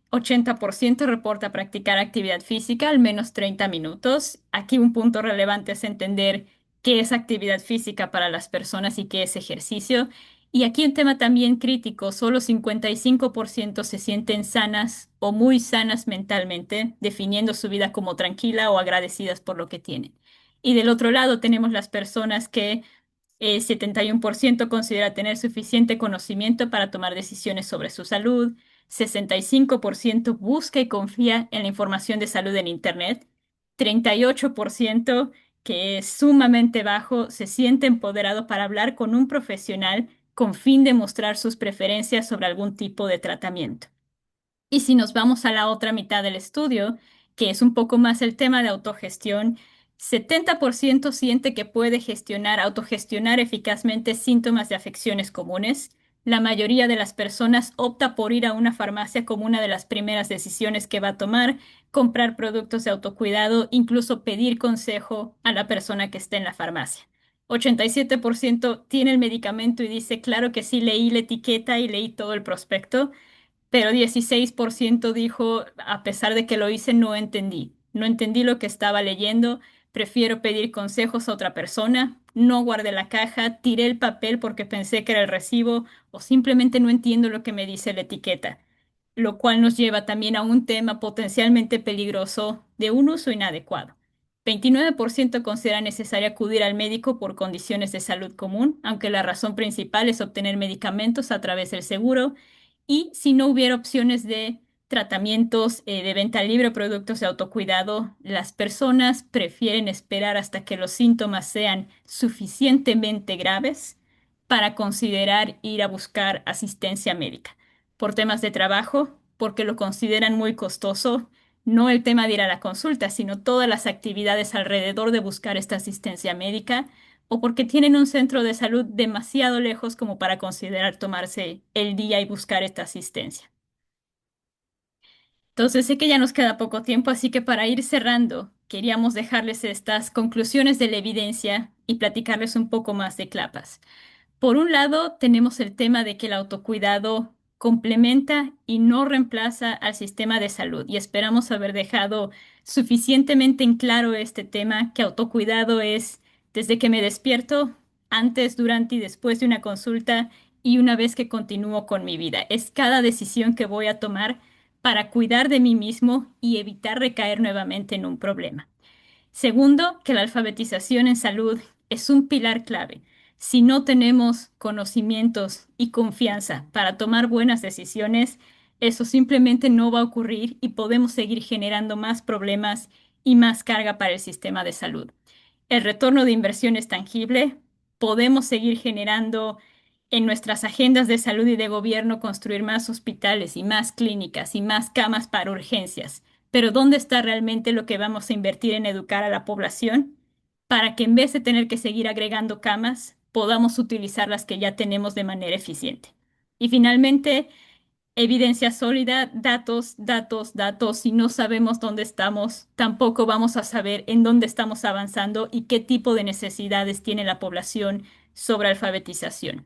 80% reporta practicar actividad física al menos 30 minutos. Aquí un punto relevante es entender qué es actividad física para las personas y qué es ejercicio. Y aquí un tema también crítico, solo 55% se sienten sanas o muy sanas mentalmente, definiendo su vida como tranquila o agradecidas por lo que tienen. Y del otro lado tenemos las personas que 71% considera tener suficiente conocimiento para tomar decisiones sobre su salud. 65% busca y confía en la información de salud en Internet. 38%, que es sumamente bajo, se siente empoderado para hablar con un profesional con fin de mostrar sus preferencias sobre algún tipo de tratamiento. Y si nos vamos a la otra mitad del estudio, que es un poco más el tema de autogestión, 70% siente que puede autogestionar eficazmente síntomas de afecciones comunes. La mayoría de las personas opta por ir a una farmacia como una de las primeras decisiones que va a tomar, comprar productos de autocuidado, incluso pedir consejo a la persona que esté en la farmacia. 87% tiene el medicamento y dice, claro que sí, leí la etiqueta y leí todo el prospecto, pero 16% dijo, a pesar de que lo hice, no entendí. No entendí lo que estaba leyendo, prefiero pedir consejos a otra persona. no guardé la caja, tiré el papel porque pensé que era el recibo o simplemente no entiendo lo que me dice la etiqueta, lo cual nos lleva también a un tema potencialmente peligroso de un uso inadecuado. 29% considera necesario acudir al médico por condiciones de salud común, aunque la razón principal es obtener medicamentos a través del seguro, y si no hubiera opciones de tratamientos de venta libre o productos de autocuidado, las personas prefieren esperar hasta que los síntomas sean suficientemente graves para considerar ir a buscar asistencia médica. Por temas de trabajo, porque lo consideran muy costoso, no el tema de ir a la consulta, sino todas las actividades alrededor de buscar esta asistencia médica, o porque tienen un centro de salud demasiado lejos como para considerar tomarse el día y buscar esta asistencia. Entonces sé que ya nos queda poco tiempo, así que para ir cerrando, queríamos dejarles estas conclusiones de la evidencia y platicarles un poco más de CLAPAS. Por un lado, tenemos el tema de que el autocuidado complementa y no reemplaza al sistema de salud, y esperamos haber dejado suficientemente en claro este tema, que autocuidado es desde que me despierto, antes, durante y después de una consulta y una vez que continúo con mi vida. Es cada decisión que voy a tomar para cuidar de mí mismo y evitar recaer nuevamente en un problema. Segundo, que la alfabetización en salud es un pilar clave. Si no tenemos conocimientos y confianza para tomar buenas decisiones, eso simplemente no va a ocurrir y podemos seguir generando más problemas y más carga para el sistema de salud. El retorno de inversión es tangible. Podemos seguir generando en nuestras agendas de salud y de gobierno, construir más hospitales y más clínicas y más camas para urgencias. Pero ¿dónde está realmente lo que vamos a invertir en educar a la población para que en vez de tener que seguir agregando camas, podamos utilizar las que ya tenemos de manera eficiente? Y finalmente, evidencia sólida, datos, datos, datos. Si no sabemos dónde estamos, tampoco vamos a saber en dónde estamos avanzando y qué tipo de necesidades tiene la población sobre alfabetización.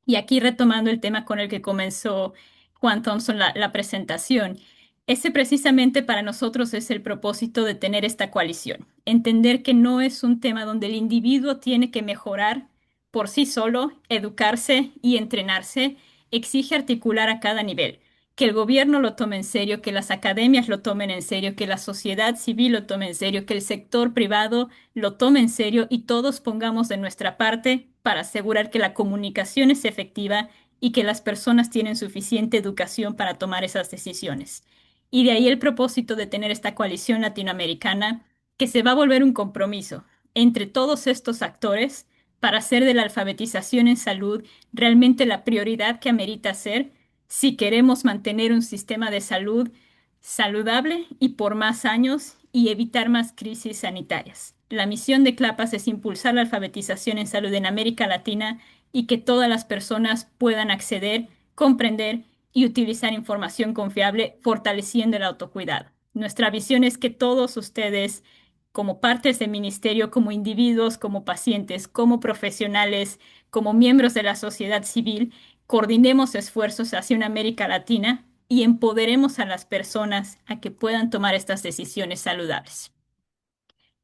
Y aquí retomando el tema con el que comenzó Juan Thompson la presentación, ese precisamente para nosotros es el propósito de tener esta coalición. Entender que no es un tema donde el individuo tiene que mejorar por sí solo, educarse y entrenarse, exige articular a cada nivel. Que el gobierno lo tome en serio, que las academias lo tomen en serio, que la sociedad civil lo tome en serio, que el sector privado lo tome en serio y todos pongamos de nuestra parte para asegurar que la comunicación es efectiva y que las personas tienen suficiente educación para tomar esas decisiones. Y de ahí el propósito de tener esta coalición latinoamericana que se va a volver un compromiso entre todos estos actores para hacer de la alfabetización en salud realmente la prioridad que amerita ser si queremos mantener un sistema de salud saludable y por más años y evitar más crisis sanitarias. La misión de CLAPAS es impulsar la alfabetización en salud en América Latina y que todas las personas puedan acceder, comprender y utilizar información confiable, fortaleciendo el autocuidado. Nuestra visión es que todos ustedes, como partes del ministerio, como individuos, como pacientes, como profesionales, como miembros de la sociedad civil, coordinemos esfuerzos hacia una América Latina y empoderemos a las personas a que puedan tomar estas decisiones saludables.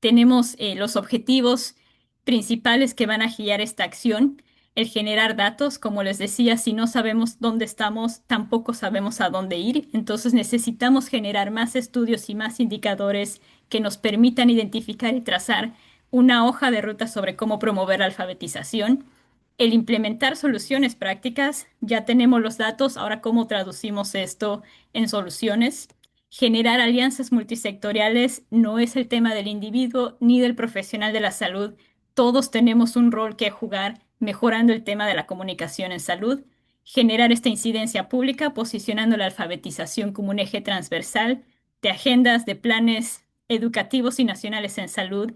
Tenemos los objetivos principales que van a guiar esta acción, el generar datos. Como les decía, si no sabemos dónde estamos, tampoco sabemos a dónde ir. Entonces necesitamos generar más estudios y más indicadores que nos permitan identificar y trazar una hoja de ruta sobre cómo promover la alfabetización. El implementar soluciones prácticas, ya tenemos los datos, ahora cómo traducimos esto en soluciones. Generar alianzas multisectoriales no es el tema del individuo ni del profesional de la salud. Todos tenemos un rol que jugar mejorando el tema de la comunicación en salud. Generar esta incidencia pública, posicionando la alfabetización como un eje transversal de agendas, de planes educativos y nacionales en salud.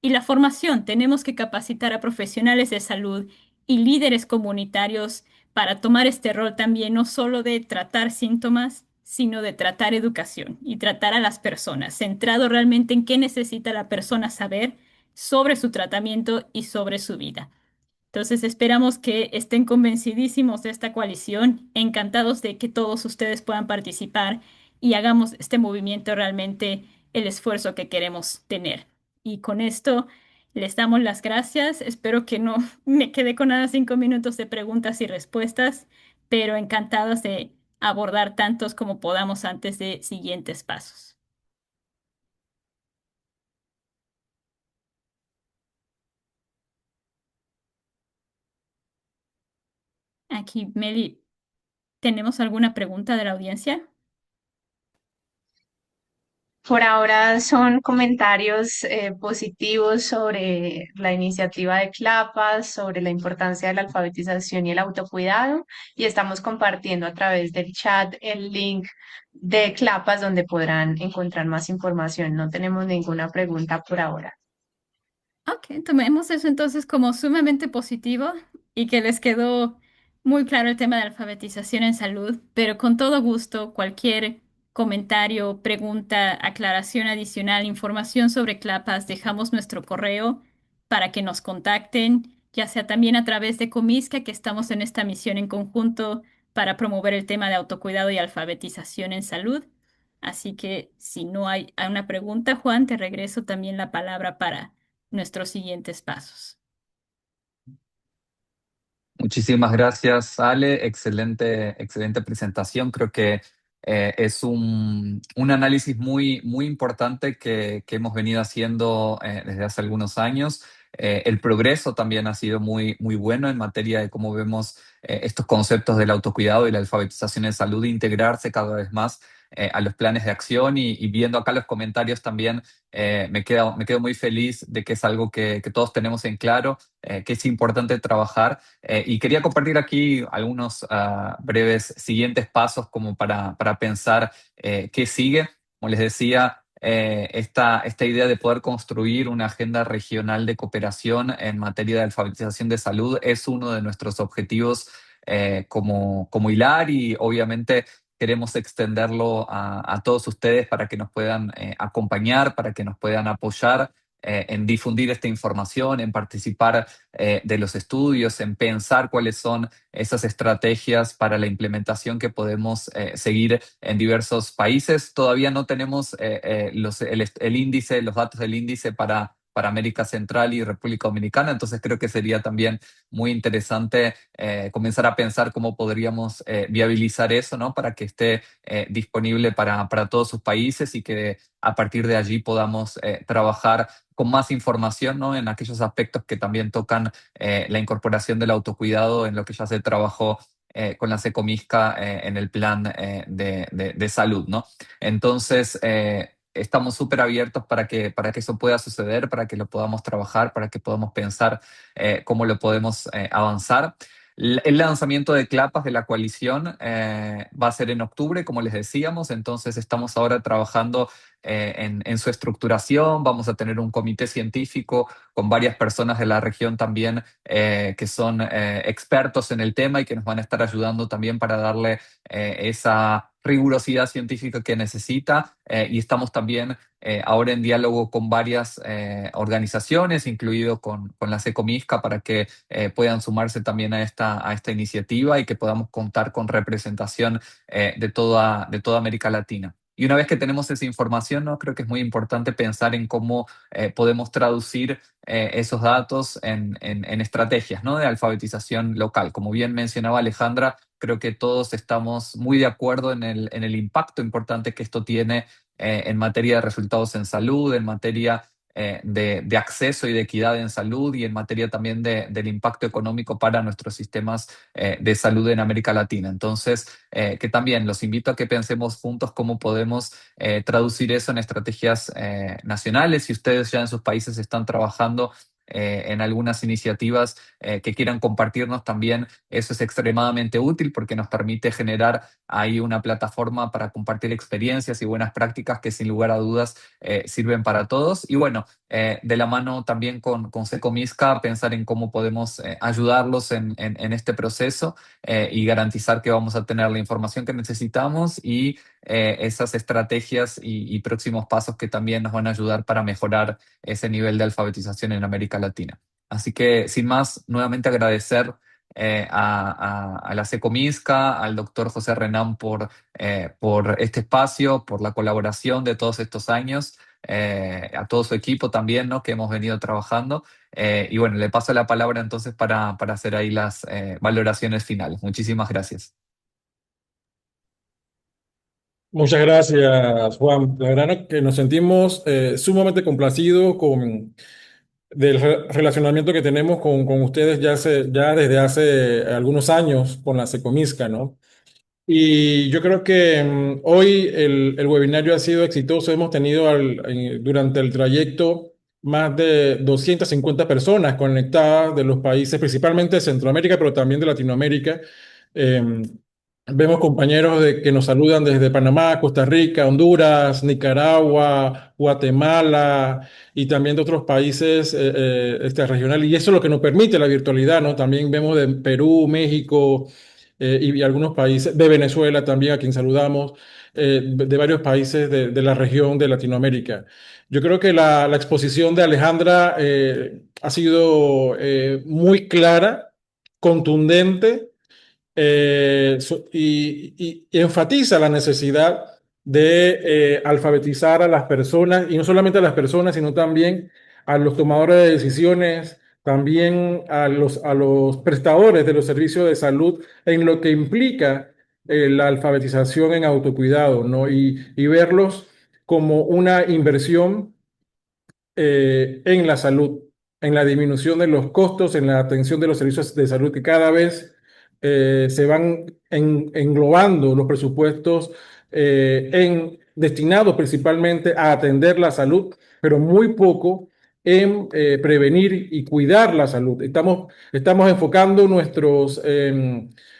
Y la formación, tenemos que capacitar a profesionales de salud y líderes comunitarios para tomar este rol también, no solo de tratar síntomas, sino de tratar educación y tratar a las personas, centrado realmente en qué necesita la persona saber sobre su tratamiento y sobre su vida. Entonces esperamos que estén convencidísimos de esta coalición, encantados de que todos ustedes puedan participar y hagamos este movimiento realmente el esfuerzo que queremos tener. Y con esto Les damos las gracias. Espero que no me quede con nada 5 minutos de preguntas y respuestas, pero encantados de abordar tantos como podamos antes de siguientes pasos. Aquí, Meli, ¿tenemos alguna pregunta de la audiencia? Por ahora son comentarios positivos sobre la iniciativa de CLAPAS, sobre la importancia de la alfabetización y el autocuidado, y estamos compartiendo a través del chat el link de CLAPAS donde podrán encontrar más información. No tenemos ninguna pregunta por ahora. Ok, tomemos eso entonces como sumamente positivo y que les quedó muy claro el tema de alfabetización en salud, pero con todo gusto, cualquier comentario, pregunta, aclaración adicional, información sobre CLAPAS, dejamos nuestro correo para que nos contacten, ya sea también a través de Comisca, que estamos en esta misión en conjunto para promover el tema de autocuidado y alfabetización en salud. Así que si no hay una pregunta, Juan, te regreso también la palabra para nuestros siguientes pasos. Muchísimas gracias, Ale. Excelente presentación. Creo que es un análisis muy importante que hemos venido haciendo desde hace algunos años. El progreso también ha sido muy bueno en materia de cómo vemos estos conceptos del autocuidado y la alfabetización en salud integrarse cada vez más a los planes de acción y viendo acá los comentarios también me quedo muy feliz de que es algo que todos tenemos en claro, que es importante trabajar. Y quería compartir aquí algunos breves siguientes pasos como para pensar qué sigue. Como les decía, esta idea de poder construir una agenda regional de cooperación en materia de alfabetización de salud es uno de nuestros objetivos como hilar y obviamente queremos extenderlo a todos ustedes para que nos puedan acompañar, para que nos puedan apoyar en difundir esta información, en participar de los estudios, en pensar cuáles son esas estrategias para la implementación que podemos seguir en diversos países. Todavía no tenemos el índice, los datos del índice para América Central y República Dominicana, entonces creo que sería también muy interesante comenzar a pensar cómo podríamos viabilizar eso, ¿no? Para que esté disponible para todos sus países y que a partir de allí podamos trabajar con más información, ¿no? En aquellos aspectos que también tocan la incorporación del autocuidado en lo que ya se trabajó con la Secomisca en el plan de salud, ¿no? Entonces, estamos súper abiertos para que eso pueda suceder, para que lo podamos trabajar, para que podamos pensar cómo lo podemos avanzar. El lanzamiento de CLAPAS de la coalición va a ser en octubre, como les decíamos, entonces estamos ahora trabajando en su estructuración. Vamos a tener un comité científico con varias personas de la región también que son expertos en el tema y que nos van a estar ayudando también para darle esa rigurosidad científica que necesita. Y estamos también ahora en diálogo con varias organizaciones, incluido con la Secomisca, para que puedan sumarse también a esta iniciativa y que podamos contar con representación de toda América Latina. Y una vez que tenemos esa información, ¿no? Creo que es muy importante pensar en cómo podemos traducir esos datos en estrategias, ¿no? De alfabetización local. Como bien mencionaba Alejandra, creo que todos estamos muy de acuerdo en el impacto importante que esto tiene en materia de resultados en salud, en materia de acceso y de equidad en salud y en materia también del impacto económico para nuestros sistemas de salud en América Latina. Entonces, que también los invito a que pensemos juntos cómo podemos traducir eso en estrategias nacionales. Si ustedes ya en sus países están trabajando en algunas iniciativas que quieran compartirnos también, eso es extremadamente útil porque nos permite generar ahí una plataforma para compartir experiencias y buenas prácticas que sin lugar a dudas sirven para todos. Y bueno, de la mano también con Secomisca, pensar en cómo podemos ayudarlos en este proceso y garantizar que vamos a tener la información que necesitamos y esas estrategias y próximos pasos que también nos van a ayudar para mejorar ese nivel de alfabetización en América Latina. Así que, sin más, nuevamente agradecer a la Secomisca, al doctor José Renán por este espacio, por la colaboración de todos estos años. a todo su equipo también, ¿no? Que hemos venido trabajando. Y bueno, le paso la palabra entonces para hacer ahí las valoraciones finales. Muchísimas gracias. Muchas gracias, Juan. La verdad que nos sentimos sumamente complacidos con del relacionamiento que tenemos con ustedes ya desde hace algunos años con la Secomisca, ¿no? Y yo creo que hoy el webinario ha sido exitoso. Hemos tenido durante el trayecto más de 250 personas conectadas de los países, principalmente de Centroamérica, pero también de Latinoamérica. Em, Vemos compañeros que nos saludan desde Panamá, Costa Rica, Honduras, Nicaragua, Guatemala y también de otros países regionales. Y eso es lo que nos permite la virtualidad, ¿no? También vemos de Perú, México y algunos países, de Venezuela también, a quien saludamos, de varios países de la región de Latinoamérica. Yo creo que la exposición de Alejandra ha sido muy clara, contundente y enfatiza la necesidad de alfabetizar a las personas, y no solamente a las personas, sino también a los tomadores de decisiones, también a los prestadores de los servicios de salud en lo que implica la alfabetización en autocuidado, ¿no? Y verlos como una inversión en la salud, en la disminución de los costos, en la atención de los servicios de salud que cada vez se van englobando los presupuestos destinados principalmente a atender la salud, pero muy poco en prevenir y cuidar la salud. Estamos enfocando nuestros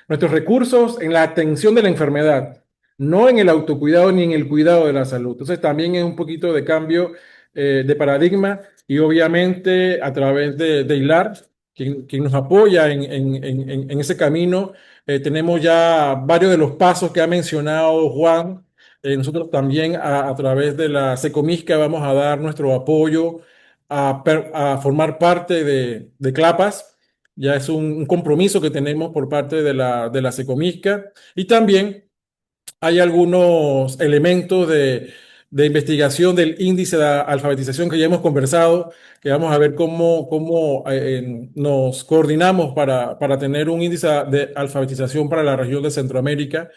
recursos en la atención de la enfermedad, no en el autocuidado ni en el cuidado de la salud. Entonces también es un poquito de cambio de paradigma y obviamente a través de ILAR, quien nos apoya en ese camino, tenemos ya varios de los pasos que ha mencionado Juan. Nosotros también a través de la Secomisca vamos a dar nuestro apoyo a formar parte de CLAPAS. Ya es un compromiso que tenemos por parte de la Secomisca y también hay algunos elementos de investigación del índice de alfabetización que ya hemos conversado, que vamos a ver cómo nos coordinamos para tener un índice de alfabetización para la región de Centroamérica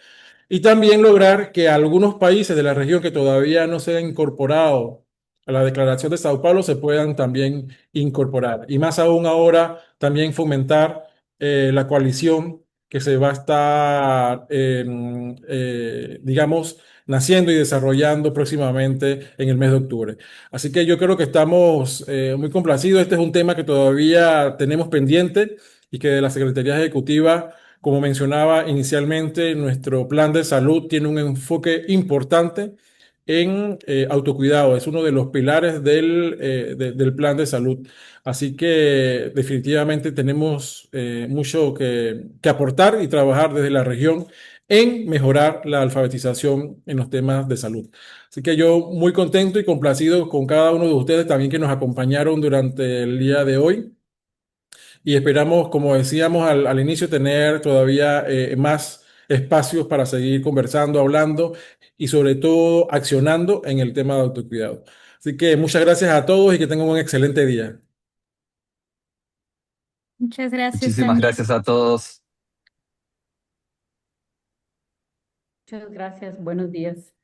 y también lograr que algunos países de la región que todavía no se han incorporado a la Declaración de Sao Paulo se puedan también incorporar. Y más aún ahora, también fomentar la coalición que se va a estar, digamos, naciendo y desarrollando próximamente en el mes de octubre. Así que yo creo que estamos muy complacidos. Este es un tema que todavía tenemos pendiente y que de la Secretaría Ejecutiva, como mencionaba inicialmente, nuestro plan de salud tiene un enfoque importante en autocuidado. Es uno de los pilares del plan de salud. Así que definitivamente tenemos mucho que aportar y trabajar desde la región en mejorar la alfabetización en los temas de salud. Así que yo muy contento y complacido con cada uno de ustedes también que nos acompañaron durante el día de hoy y esperamos, como decíamos al inicio, tener todavía más espacios para seguir conversando, hablando y sobre todo accionando en el tema de autocuidado. Así que muchas gracias a todos y que tengan un excelente día. Muchas gracias Muchísimas también. gracias a todos. Muchas gracias. Buenos días.